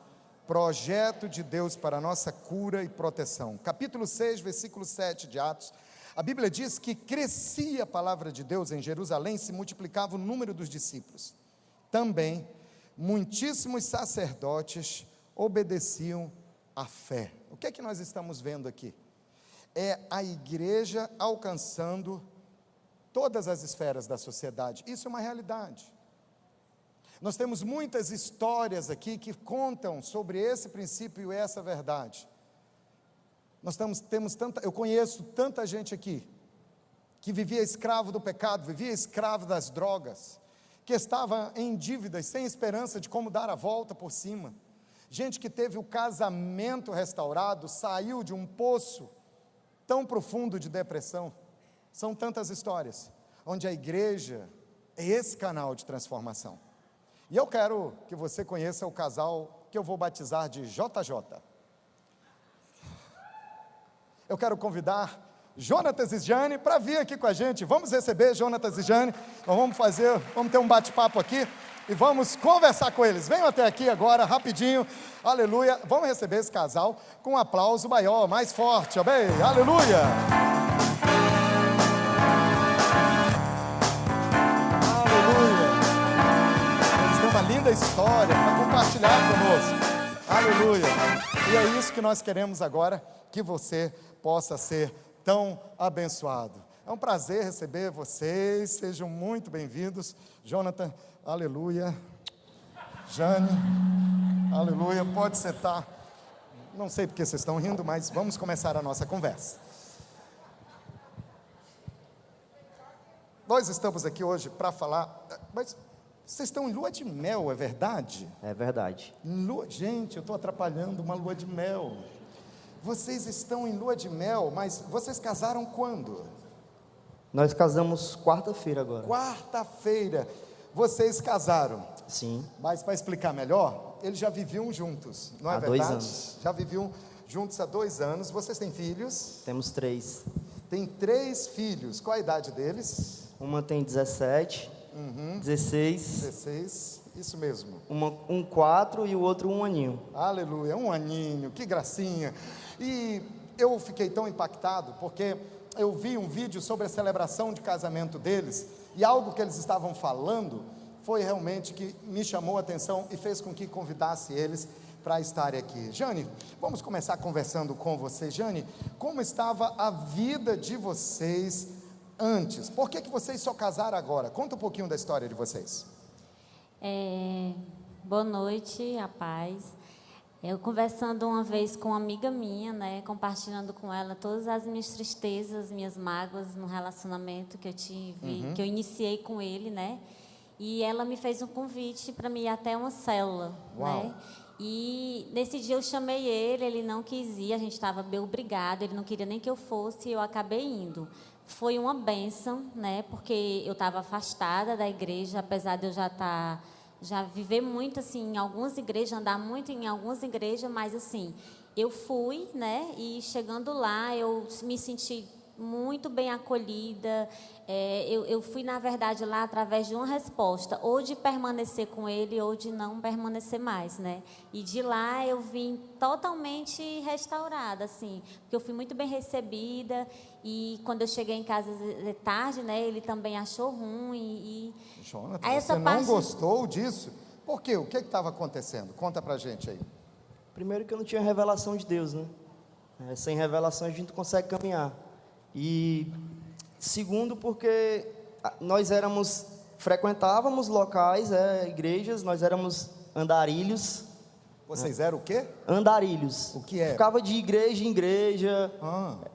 projeto de Deus para a nossa cura e proteção. Capítulo 6, versículo 7 de Atos. A Bíblia diz que crescia a palavra de Deus em Jerusalém, se multiplicava o número dos discípulos. Também, muitíssimos sacerdotes obedeciam à fé. O que é que nós estamos vendo aqui? É a igreja alcançando todas as esferas da sociedade. Isso é uma realidade. Nós temos muitas histórias aqui que contam sobre esse princípio e essa verdade. Eu conheço tanta gente aqui, que vivia escravo do pecado, vivia escravo das drogas, que estava em dívidas, sem esperança de como dar a volta por cima, gente que teve o casamento restaurado, saiu de um poço tão profundo de depressão. São tantas histórias, onde a igreja é esse canal de transformação. E eu quero que você conheça o casal que eu vou batizar de JJ. Eu quero convidar Jonatas e Jane para vir aqui com a gente. Vamos receber Jonatas e Jane. Nós vamos ter um bate-papo aqui e vamos conversar com eles. Venham até aqui agora, rapidinho. Aleluia. Vamos receber esse casal com um aplauso maior, mais forte. Amém. Aleluia. Aleluia. Eles têm uma linda história para compartilhar conosco. Aleluia. E é isso que nós queremos agora, que você possa ser tão abençoado. É um prazer receber vocês, sejam muito bem-vindos. Jonathan, aleluia. Jane, aleluia, pode sentar. Não sei porque vocês estão rindo, mas vamos começar a nossa conversa. Nós estamos aqui hoje para falar, mas vocês estão em lua de mel, é verdade? É verdade. Gente, eu estou atrapalhando uma lua de mel. Vocês estão em lua de mel, mas vocês casaram quando? Nós casamos quarta-feira agora. Quarta-feira. vocês casaram. Sim. Mas para explicar melhor, eles já viviam juntos, não é Há verdade? 2 anos. Já viviam juntos há 2 anos. Vocês têm filhos? Temos 3. Tem 3 filhos. Qual a idade deles? Uma tem 17, 16, 16. Isso mesmo. um 4 e o outro 1 aninho. Aleluia, 1 aninho, que gracinha. E eu fiquei tão impactado porque eu vi um vídeo sobre a celebração de casamento deles e algo que eles estavam falando foi realmente que me chamou a atenção e fez com que convidasse eles para estarem aqui. Jane, vamos começar conversando com você. Jane, como estava a vida de vocês antes? Por que vocês só casaram agora? Conta um pouquinho da história de vocês. Boa noite, a paz. Eu conversando uma vez com uma amiga minha, né, compartilhando com ela todas as minhas tristezas, minhas mágoas no relacionamento que eu tive, que eu iniciei com ele, né? E ela me fez um convite para me ir até uma célula, né? E nesse dia eu chamei ele não quis ir, a gente estava bem obrigado, ele não queria nem que eu fosse, e eu acabei indo. Foi uma bênção, né? Porque eu estava afastada da igreja, apesar de eu já viver muito assim em algumas igrejas, andar muito em algumas igrejas, mas assim, eu fui, né? E chegando lá, eu me senti muito bem acolhida. Eu fui, na verdade, lá através de uma resposta, ou de permanecer com ele, ou de não permanecer mais, né? E de lá eu vim totalmente restaurada, assim, porque eu fui muito bem recebida, e quando eu cheguei em casa de tarde, né, ele também achou ruim, Jonathan, essa você não gostou disso? Por quê? O que estava acontecendo? Conta pra gente aí. Primeiro que eu não tinha revelação de Deus, né? Sem revelação a gente não consegue caminhar. E segundo, porque nós frequentávamos locais, igrejas, nós éramos andarilhos. Vocês eram o quê? Andarilhos. O que é? Ficava de igreja em igreja.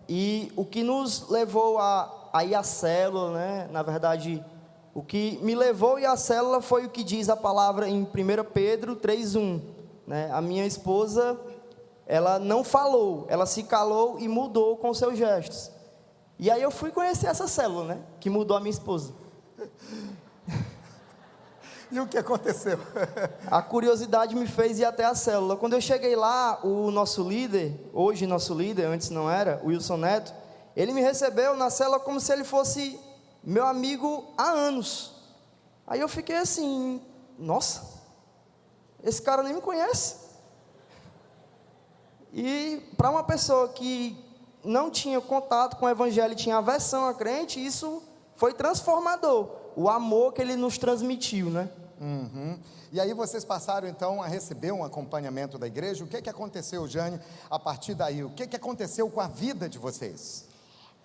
E o que nos levou a ir à célula, né? Na verdade, o que me levou a ir à célula foi o que diz a palavra em 1 Pedro 3:1, né? A minha esposa, ela não falou, ela se calou e mudou com seus gestos. E aí eu fui conhecer essa célula, né? Que mudou a minha esposa. E o que aconteceu? A curiosidade me fez ir até a célula. Quando eu cheguei lá, o nosso líder, hoje nosso líder, antes não era, o Wilson Neto, ele me recebeu na célula como se ele fosse meu amigo há anos. Aí eu fiquei assim, nossa, esse cara nem me conhece. E para uma pessoa que não tinha contato com o evangelho, tinha aversão a crente, isso foi transformador, o amor que ele nos transmitiu, né? E aí vocês passaram então a receber um acompanhamento da igreja. O que aconteceu, Jane, a partir daí? O que aconteceu com a vida de vocês?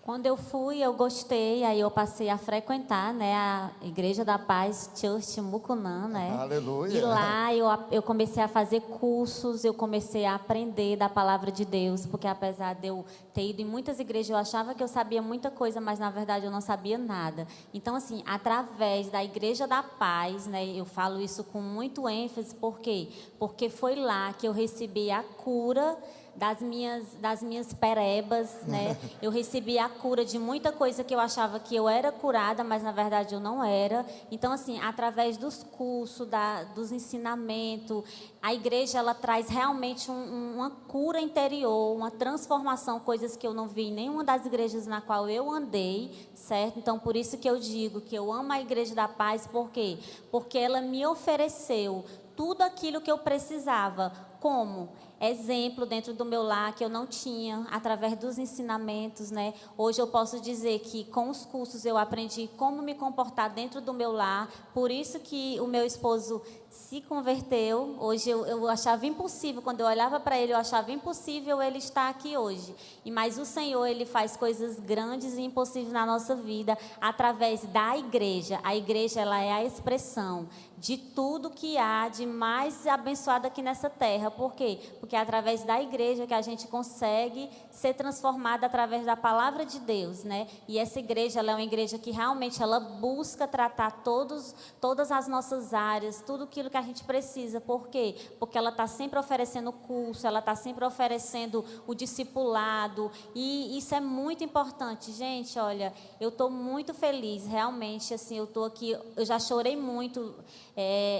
Quando eu fui, eu gostei, aí eu passei a frequentar, né, a Igreja da Paz Church Mucunã, né? Aleluia. E lá eu comecei a fazer cursos, eu comecei a aprender da palavra de Deus, porque apesar de eu ter ido em muitas igrejas, eu achava que eu sabia muita coisa, mas na verdade eu não sabia nada. Então, assim, através da Igreja da Paz, né, eu falo isso com muito ênfase, por quê? Porque foi lá que eu recebi a cura das minhas perebas, né? Eu recebi a cura de muita coisa que eu achava que eu era curada, mas na verdade eu não era. Então, assim, através dos cursos, dos ensinamentos, a igreja, ela traz realmente uma cura interior, uma transformação, coisas que eu não vi em nenhuma das igrejas na qual eu andei, certo? Então, por isso que eu digo que eu amo a Igreja da Paz, por quê? Porque ela me ofereceu tudo aquilo que eu precisava, como exemplo dentro do meu lar que eu não tinha, através dos ensinamentos, né? Hoje eu posso dizer que com os cursos eu aprendi como me comportar dentro do meu lar, por isso que o meu esposo se converteu. Hoje eu achava impossível, quando eu olhava para ele, eu achava impossível ele estar aqui hoje. Mas o Senhor, Ele faz coisas grandes e impossíveis na nossa vida, através da igreja. A igreja, ela é a expressão de tudo que há de mais abençoado aqui nessa terra, terra. Por quê? Porque é através da igreja que a gente consegue ser transformada através da palavra de Deus, né? E essa igreja, ela é uma igreja que realmente ela busca tratar todas as nossas áreas, tudo aquilo que a gente precisa. Por quê? Porque ela está sempre oferecendo curso, ela está sempre oferecendo o discipulado, e isso é muito importante. Gente, olha, eu estou muito feliz, realmente, assim, eu estou aqui, eu já chorei muito,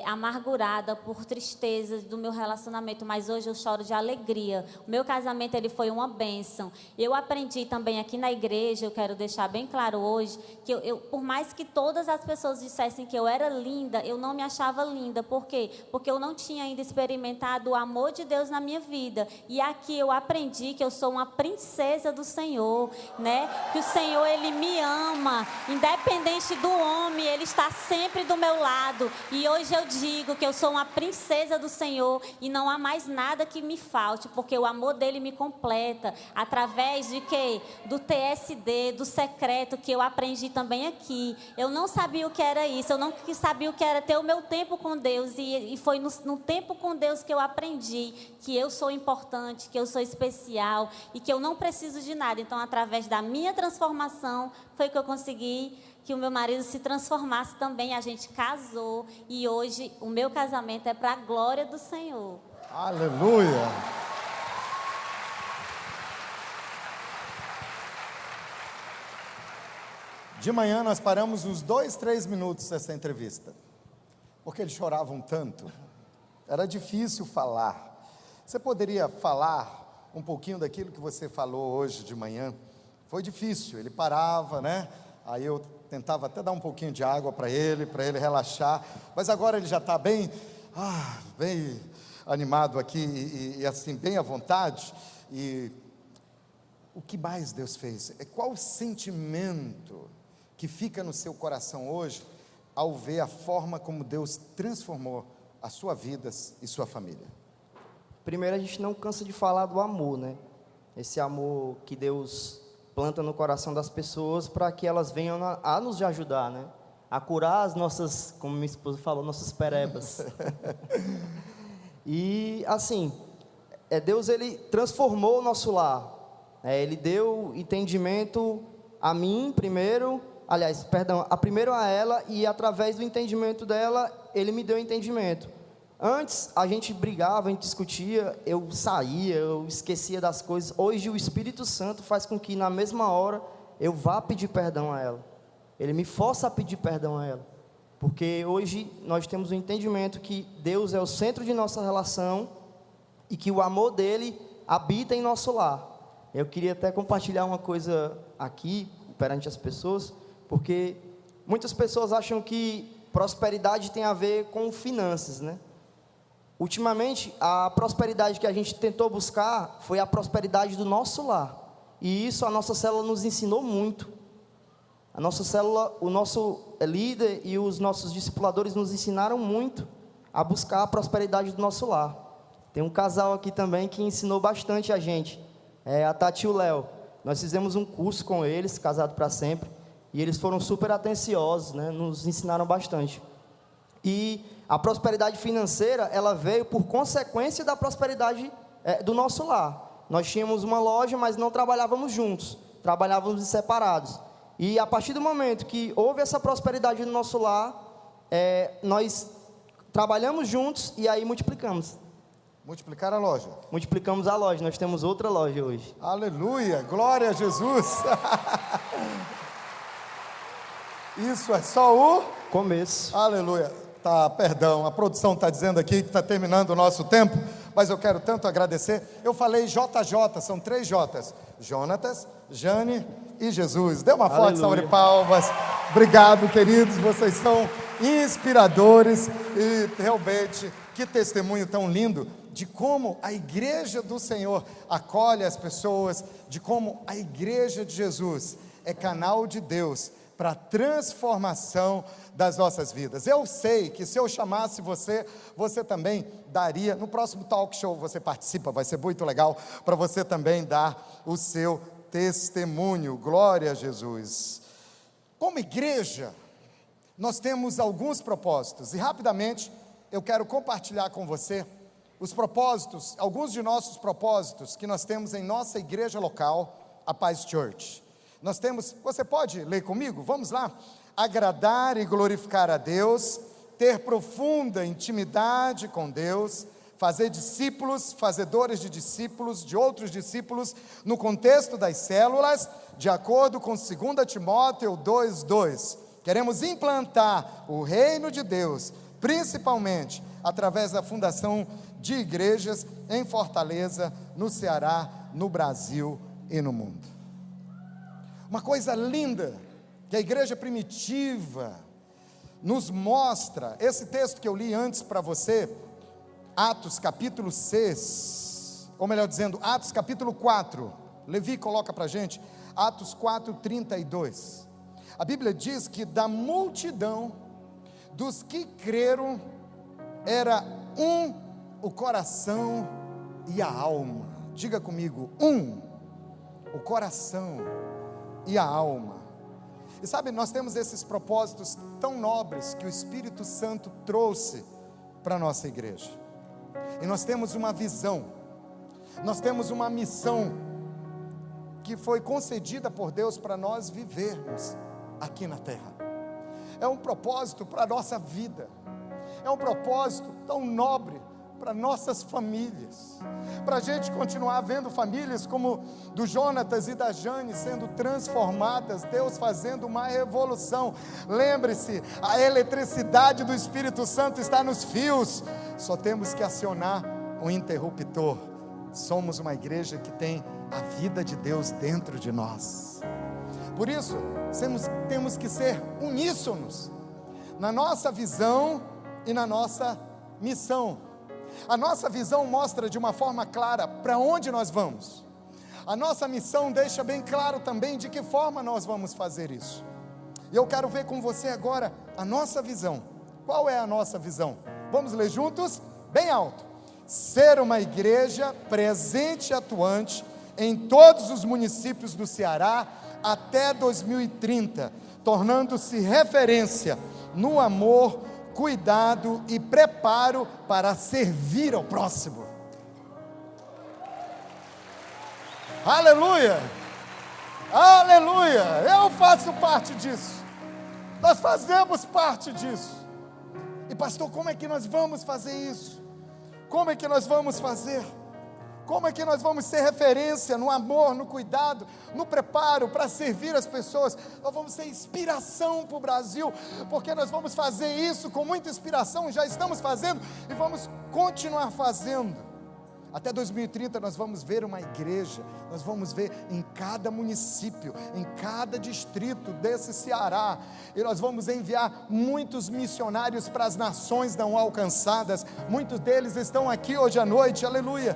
amargurada por tristeza do meu relacionamento, mas hoje eu choro de alegria. O meu casamento, ele foi uma bênção. Eu aprendi também aqui na igreja, eu quero deixar bem claro hoje, que por mais que todas as pessoas dissessem que eu era linda, eu não me achava linda. Por quê? Porque eu não tinha ainda experimentado o amor de Deus na minha vida. E aqui eu aprendi que eu sou uma princesa do Senhor, né? Que o Senhor, Ele me ama, independente do homem, Ele está sempre do meu lado. E hoje eu digo que eu sou uma princesa do Senhor e não há mais nada que me falte, porque o amor dele me completa. Através de quê? Do TSD, do secreto, que eu aprendi também aqui. Eu não sabia o que era isso, eu não sabia o que era ter o meu tempo com Deus, e foi no tempo com Deus que eu aprendi que eu sou importante, que eu sou especial e que eu não preciso de nada. Então, através da minha transformação, foi que eu consegui que o meu marido se transformasse também. A gente casou e hoje o meu casamento é para a glória do Senhor. Aleluia! De manhã nós paramos uns 2-3 minutos dessa entrevista, porque eles choravam tanto, era difícil falar. Você poderia falar um pouquinho daquilo que você falou hoje de manhã? Foi difícil, ele parava, né? Aí eu tentava até dar um pouquinho de água para ele relaxar, mas agora ele já está bem animado aqui e assim, bem à vontade. E o que mais Deus fez? Qual o sentimento que fica no seu coração hoje, ao ver a forma como Deus transformou a sua vida e sua família? Primeiro, a gente não cansa de falar do amor, né? Esse amor que Deus planta no coração das pessoas para que elas venham a nos ajudar, né? A curar as nossas, como minha esposa falou, nossas perebas. E assim, Deus, Ele transformou o nosso lar. Ele deu entendimento a mim primeiro, primeiro a ela, e através do entendimento dela, Ele me deu entendimento. Antes, a gente brigava, a gente discutia, eu saía, eu esquecia das coisas. Hoje, o Espírito Santo faz com que, na mesma hora, eu vá pedir perdão a ela. Ele me força a pedir perdão a ela. Porque hoje, nós temos o entendimento que Deus é o centro de nossa relação e que o amor dEle habita em nosso lar. Eu queria até compartilhar uma coisa aqui, perante as pessoas, porque muitas pessoas acham que prosperidade tem a ver com finanças, né? Ultimamente, a prosperidade que a gente tentou buscar foi a prosperidade do nosso lar. E isso a nossa célula nos ensinou muito. A nossa célula, o nosso líder e os nossos discipuladores nos ensinaram muito a buscar a prosperidade do nosso lar. Tem um casal aqui também que ensinou bastante a gente, a Tati e o Léo. Nós fizemos um curso com eles, Casado para Sempre, e eles foram super atenciosos, né? Nos ensinaram bastante. E a prosperidade financeira, ela veio por consequência da prosperidade do nosso lar. Nós tínhamos uma loja, mas não trabalhávamos juntos, trabalhávamos separados. E a partir do momento que houve essa prosperidade no nosso lar, nós trabalhamos juntos e aí multiplicamos. Multiplicaram a loja? Multiplicamos a loja, nós temos outra loja hoje. Aleluia, glória a Jesus. Isso é só o começo. Aleluia. Tá, perdão, a produção está dizendo aqui que está terminando o nosso tempo, mas eu quero tanto agradecer. Eu falei JJ, são 3 J's: Jonatas, Jane e Jesus. Dê uma forte salva de palmas. Obrigado, queridos, vocês são inspiradores e realmente, que testemunho tão lindo de como a igreja do Senhor acolhe as pessoas, de como a igreja de Jesus é canal de Deus para a transformação das nossas vidas. Eu sei que se eu chamasse você, você também daria, no próximo talk show você participa, vai ser muito legal, para você também dar o seu testemunho. Glória a Jesus. Como igreja, nós temos alguns propósitos, e rapidamente eu quero compartilhar com você os propósitos, alguns de nossos propósitos que nós temos em nossa igreja local, a Paz Church. Nós temos, você pode ler comigo? Vamos lá. Agradar e glorificar a Deus, ter profunda intimidade com Deus, fazer discípulos, fazedores de discípulos, de outros discípulos, no contexto das células, de acordo com 2 Timóteo 2:2. Queremos implantar o reino de Deus, principalmente através da fundação de igrejas em Fortaleza, no Ceará, no Brasil e no mundo. Uma coisa linda que a igreja primitiva nos mostra, esse texto que eu li antes para você, Atos capítulo 6, ou melhor dizendo, Atos capítulo 4, Levi coloca para a gente, Atos 4:32. A Bíblia diz que da multidão dos que creram, era um o coração e a alma. Diga comigo, o coração e a alma. E sabe, nós temos esses propósitos tão nobres que o Espírito Santo trouxe para a nossa igreja. E nós temos uma visão, nós temos uma missão que foi concedida por Deus para nós vivermos aqui na terra. É um propósito para a nossa vida, é um propósito tão nobre para nossas famílias, para a gente continuar vendo famílias como do Jonatas e da Jane sendo transformadas, Deus fazendo uma revolução. Lembre-se, a eletricidade do Espírito Santo está nos fios, só temos que acionar um interruptor. Somos uma igreja que tem a vida de Deus dentro de nós. Por isso, temos que ser uníssonos na nossa visão e na nossa missão. A nossa visão mostra de uma forma clara para onde nós vamos. A nossa missão deixa bem claro também de que forma nós vamos fazer isso. E eu quero ver com você agora a nossa visão. Qual é a nossa visão? Vamos ler juntos? Bem alto. Ser uma igreja presente e atuante em todos os municípios do Ceará até 2030, tornando-se referência no amor, cuidado e preparo para servir ao próximo. Aleluia! Aleluia! Eu faço parte disso. Nós fazemos parte disso. E pastor, como é que nós vamos fazer isso? Como é que nós vamos fazer? Como é que nós vamos ser referência no amor, no cuidado, no preparo para servir as pessoas? Nós vamos ser inspiração para o Brasil, porque nós vamos fazer isso com muita inspiração, já estamos fazendo e vamos continuar fazendo. Até 2030 nós vamos ver uma igreja, nós vamos ver em cada município, em cada distrito desse Ceará, e nós vamos enviar muitos missionários para as nações não alcançadas. Muitos deles estão aqui hoje à noite, aleluia.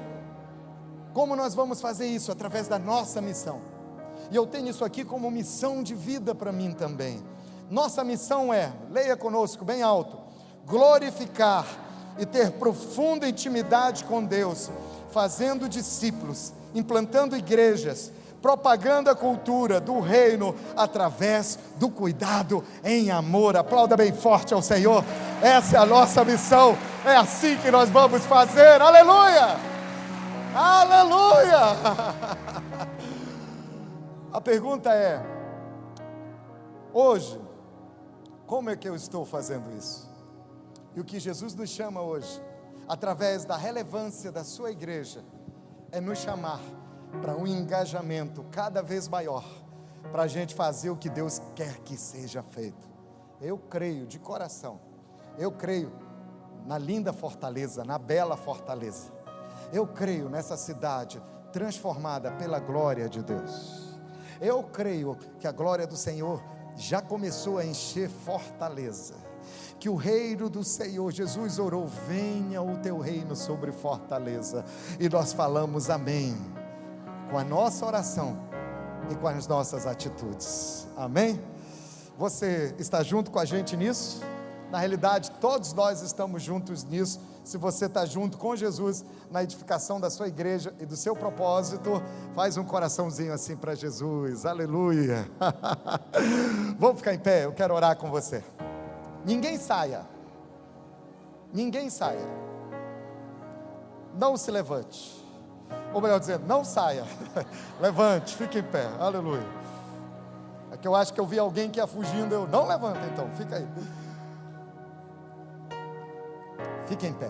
Como nós vamos fazer isso? Através da nossa missão. E eu tenho isso aqui como missão de vida para mim também. Nossa missão é, leia conosco bem alto, glorificar e ter profunda intimidade com Deus, fazendo discípulos, implantando igrejas, propagando a cultura do reino através do cuidado em amor. Aplauda bem forte ao Senhor. Essa é a nossa missão. É assim que nós vamos fazer. Aleluia! Aleluia! A pergunta é: hoje, como é que eu estou fazendo isso? E o que Jesus nos chama hoje, através da relevância da sua igreja, é nos chamar para um engajamento cada vez maior, para a gente fazer o que Deus quer que seja feito. Eu creio de coração, eu creio na linda Fortaleza, na bela Fortaleza. Eu creio nessa cidade transformada pela glória de Deus. Eu creio que a glória do Senhor já começou a encher Fortaleza. Que o reino do Senhor, Jesus orou, venha o teu reino sobre Fortaleza. E nós falamos amém, com a nossa oração e com as nossas atitudes. Amém? Você está junto com a gente nisso? Na realidade, todos nós estamos juntos nisso. Se você está junto com Jesus na edificação da sua igreja e do seu propósito, faz um coraçãozinho assim para Jesus. Aleluia. Vamos ficar em pé, eu quero orar com você. Ninguém saia. Ninguém saia. não se levante. Ou melhor dizendo, não saia. Levante, fique em pé. Aleluia. É que eu acho que eu vi alguém que ia fugindo. Eu não levanta, então, fica aí. Fique em pé.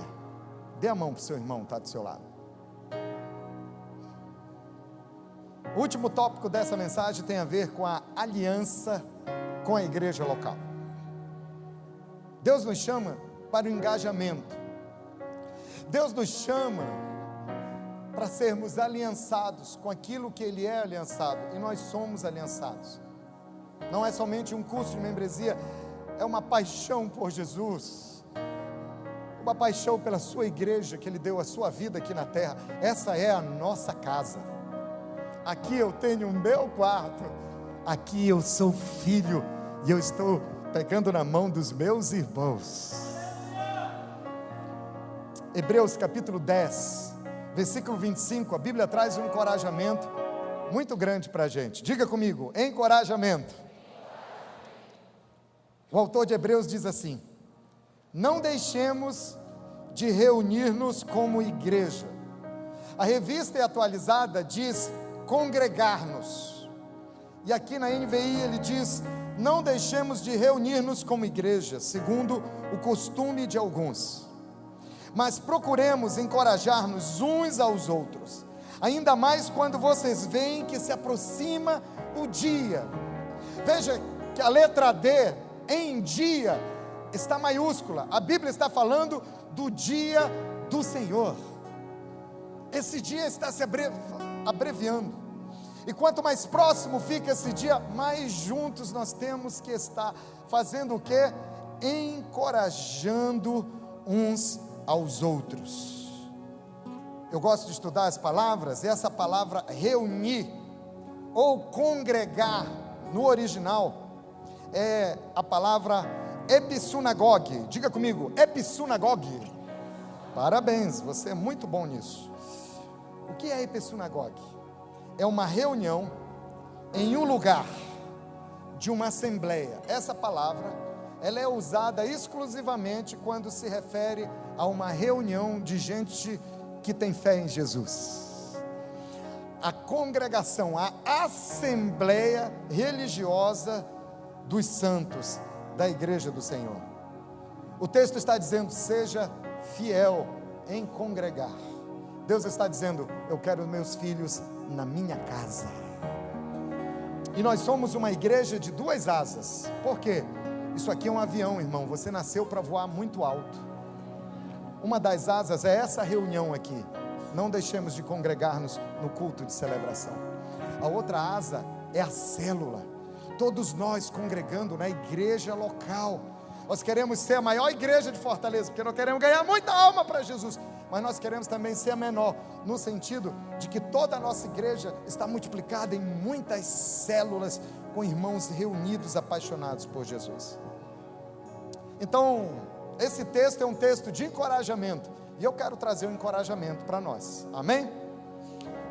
Dê a mão para o seu irmão, está do seu lado. O último tópico dessa mensagem tem a ver com a aliança com a igreja local. Deus nos chama para o engajamento. Deus nos chama para sermos aliançados com aquilo que Ele é aliançado, e nós somos aliançados. Não é somente um curso de membresia, é uma paixão por Jesus, uma paixão pela sua igreja, que Ele deu a sua vida aqui na terra. Essa é a nossa casa. Aqui eu tenho o meu quarto, aqui eu sou filho, e eu estou pegando na mão dos meus irmãos. Hebreus capítulo 10, versículo 25, a Bíblia traz um encorajamento muito grande para a gente. Diga comigo, encorajamento. O autor de Hebreus diz assim: não deixemos de reunir-nos como igreja. A revista atualizada diz congregar-nos, e aqui na NVI ele diz: não deixemos de reunir-nos como igreja, segundo o costume de alguns, mas procuremos encorajar-nos uns aos outros, ainda mais quando vocês veem que se aproxima o dia. Veja que a letra D, em dia, está maiúscula. A Bíblia está falando do dia do Senhor. Esse dia está se abreviando, e quanto mais próximo fica esse dia, mais juntos nós temos que estar fazendo o quê? Encorajando uns aos outros. Eu gosto de estudar as palavras, e essa palavra reunir ou congregar no original é a palavra episunagogue. Diga comigo, episunagogue. Parabéns, você é muito bom nisso. O que é episunagogue? É uma reunião em um lugar de uma assembleia. Essa palavra, ela é usada exclusivamente quando se refere a uma reunião de gente que tem fé em Jesus. A congregação, a assembleia religiosa dos santos da igreja do Senhor. O texto está dizendo: seja fiel em congregar. Deus está dizendo: eu quero meus filhos na minha casa. E nós somos uma igreja de duas asas. Por quê? Isso aqui é um avião, irmão. Você nasceu para voar muito alto. Uma das asas é essa reunião aqui. Não deixemos de congregar-nos no culto de celebração. A outra asa é a célula. Todos nós congregando na igreja local. Nós queremos ser a maior igreja de Fortaleza, porque nós queremos ganhar muita alma para Jesus, mas nós queremos também ser a menor, no sentido de que toda a nossa igreja está multiplicada em muitas células, com irmãos reunidos, apaixonados por Jesus. Então, esse texto é um texto de encorajamento, e eu quero trazer um encorajamento para nós, amém?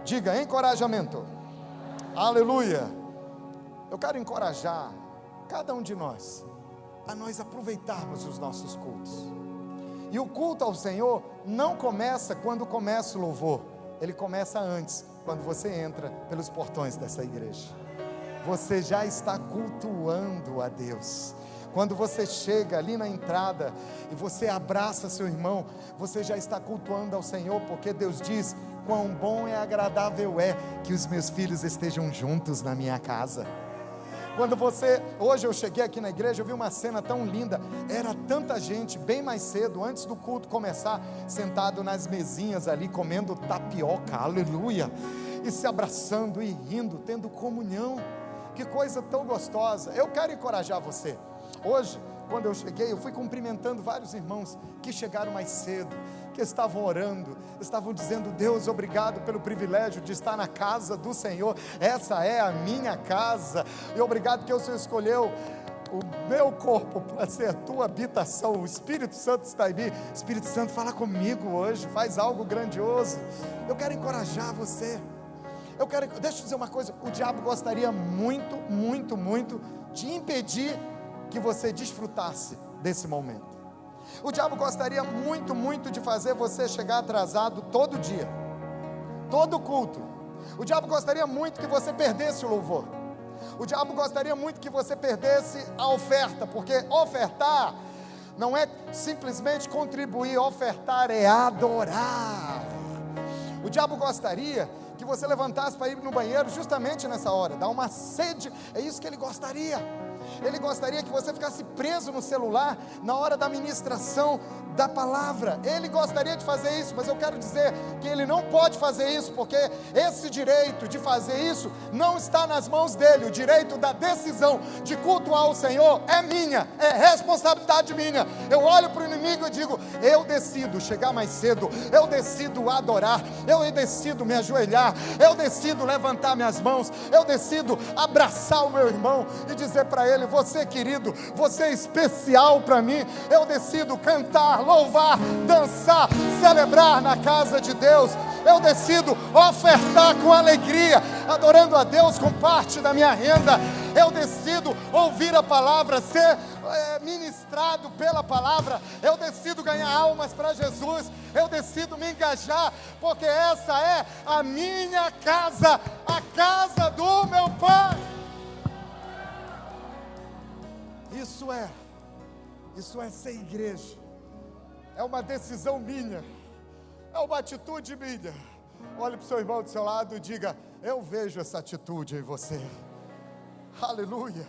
Diga, encorajamento. Aleluia. Eu quero encorajar cada um de nós a nós aproveitarmos os nossos cultos. E o culto ao Senhor não começa quando começa o louvor, ele começa antes, quando você entra pelos portões dessa igreja. Você já está cultuando a Deus. Quando você chega ali na entrada e você abraça seu irmão, você já está cultuando ao Senhor, porque Deus diz: quão bom e agradável é que os meus filhos estejam juntos na minha casa. Quando hoje eu cheguei aqui na igreja, eu vi uma cena tão linda, era tanta gente, bem mais cedo, antes do culto começar, sentado nas mesinhas ali, comendo tapioca, aleluia, e se abraçando e rindo, tendo comunhão. Que coisa tão gostosa. Eu quero encorajar você. Hoje, quando eu cheguei, eu fui cumprimentando vários irmãos que chegaram mais cedo, que estavam orando, estavam dizendo: Deus, obrigado pelo privilégio de estar na casa do Senhor, essa é a minha casa, e obrigado que o Senhor escolheu o meu corpo para ser a tua habitação. O Espírito Santo está em mim. Espírito Santo, fala comigo hoje, faz algo grandioso. Eu quero encorajar você. Deixa eu dizer uma coisa: o diabo gostaria muito, muito, muito de impedir que você desfrutasse desse momento. O diabo gostaria muito, muito de fazer você chegar atrasado todo dia, todo culto. O diabo gostaria muito que você perdesse o louvor. O diabo gostaria muito que você perdesse a oferta, porque ofertar não é simplesmente contribuir, ofertar é adorar. O diabo gostaria que você levantasse para ir no banheiro justamente nessa hora, dar uma sede, é isso que ele gostaria. Ele gostaria que você ficasse preso no celular na hora da ministração da palavra. Ele gostaria de fazer isso, mas eu quero dizer que ele não pode fazer isso, porque esse direito de fazer isso não está nas mãos dele. O direito da decisão de cultuar o Senhor é minha, é responsabilidade minha. Eu olho para o inimigo e digo: eu decido chegar mais cedo, eu decido adorar, eu decido me ajoelhar, eu decido levantar minhas mãos, eu decido abraçar o meu irmão e dizer para ele: você querido, você é especial para mim. Eu decido cantar, louvar, dançar, celebrar na casa de Deus. Eu decido ofertar com alegria, adorando a Deus com parte da minha renda. Eu decido ouvir a palavra, ser ministrado pela palavra. Eu decido ganhar almas para Jesus. Eu decido me engajar, porque essa é a minha casa, a casa do meu Pai. Isso é ser igreja. É uma decisão minha, é uma atitude minha. Olhe para o seu irmão do seu lado e diga: eu vejo essa atitude em você. Aleluia.